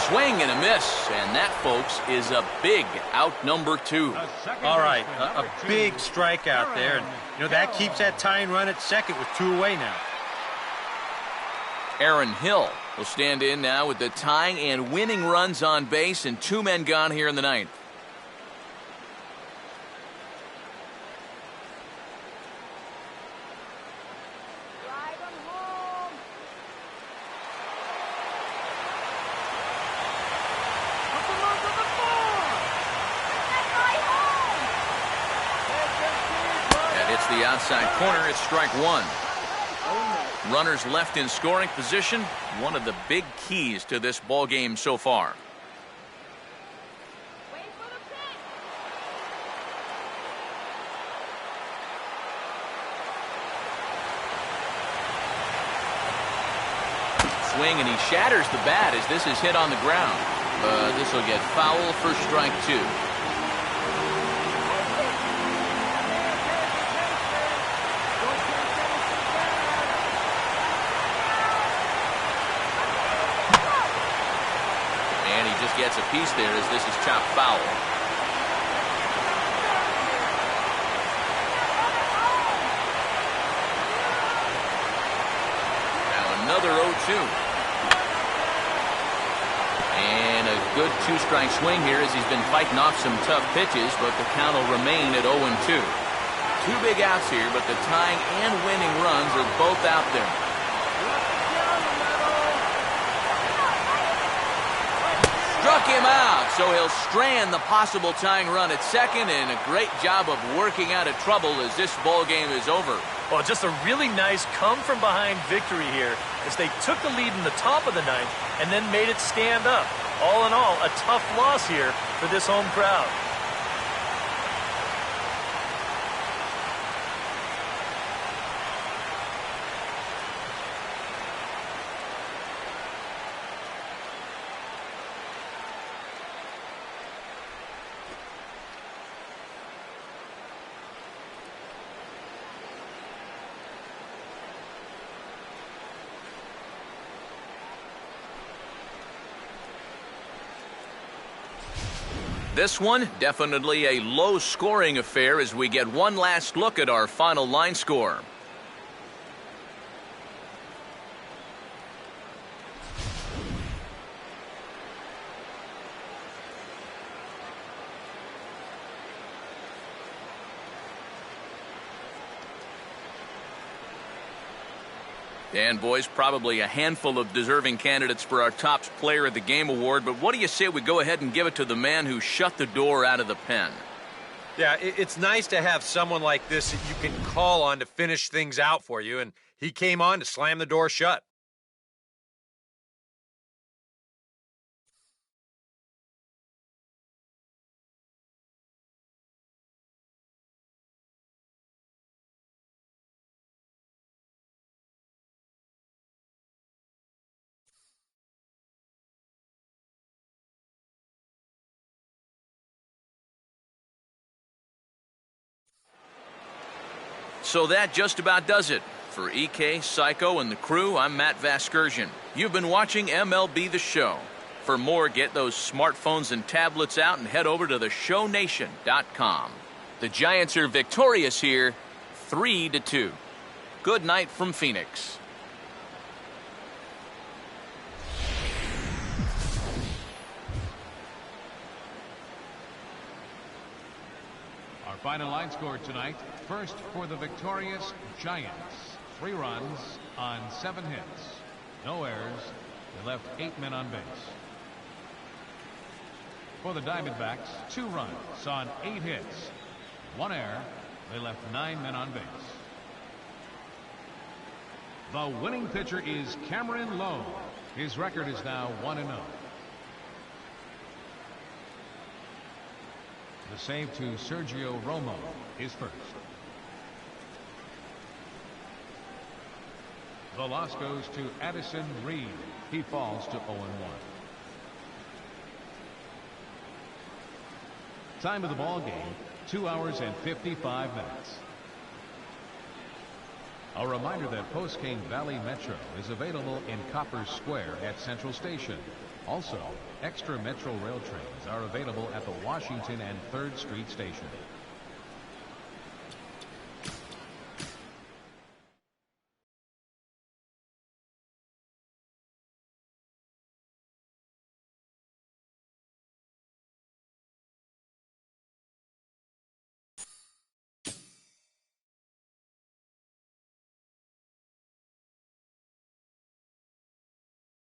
Swing and a miss, and that, folks, is a big out number 2. All right, a big strikeout there, and that keeps that tying run at second with 2 away now. Aaron Hill will stand in now with the tying and winning runs on base and 2 men gone here in the ninth. The outside corner, it's strike 1. Runners left in scoring position, one of the big keys to this ball game so far. Swing, and he shatters the bat as this is hit on the ground. This will get foul for strike 2. Gets a piece there as this is chopped foul. Now another 0-2. And a good 2-strike swing here as he's been fighting off some tough pitches, but the count will remain at 0-2. 2 big outs here, but the tying and winning runs are both out there. Struck him out, so he'll strand the possible tying run at second, and a great job of working out of trouble as this ball game is over. Well, just a really nice come-from-behind victory here as they took the lead in the top of the ninth and then made it stand up. All in all, a tough loss here for this home crowd. This one, definitely a low-scoring affair as we get one last look at our final line score. And, boys, probably a handful of deserving candidates for our top player of the game award, but what do you say we go ahead and give it to the man who shut the door out of the pen? Yeah, it's nice to have someone like this that you can call on to finish things out for you, and he came on to slam the door shut. So that just about does it. For EK, Psycho, and the crew, I'm Matt Vasgersian. You've been watching MLB The Show. For more, get those smartphones and tablets out and head over to theshownation.com. The Giants are victorious here, 3-2. Good night from Phoenix. Our final line score tonight. First for the victorious Giants. 3 runs on 7 hits. No errors. They left 8 men on base. For the Diamondbacks, 2 runs on 8 hits. 1 error. They left 9 men on base. The winning pitcher is Cameron Lowe. His record is now 1-0. The save to Sergio Romo is first. The loss goes to Addison Reed. He falls to 0-1. Time of the ball game, 2 hours and 55 minutes. A reminder that Postcane Valley Metro is available in Copper Square at Central Station. Also, extra Metro rail trains are available at the Washington and 3rd Street Station.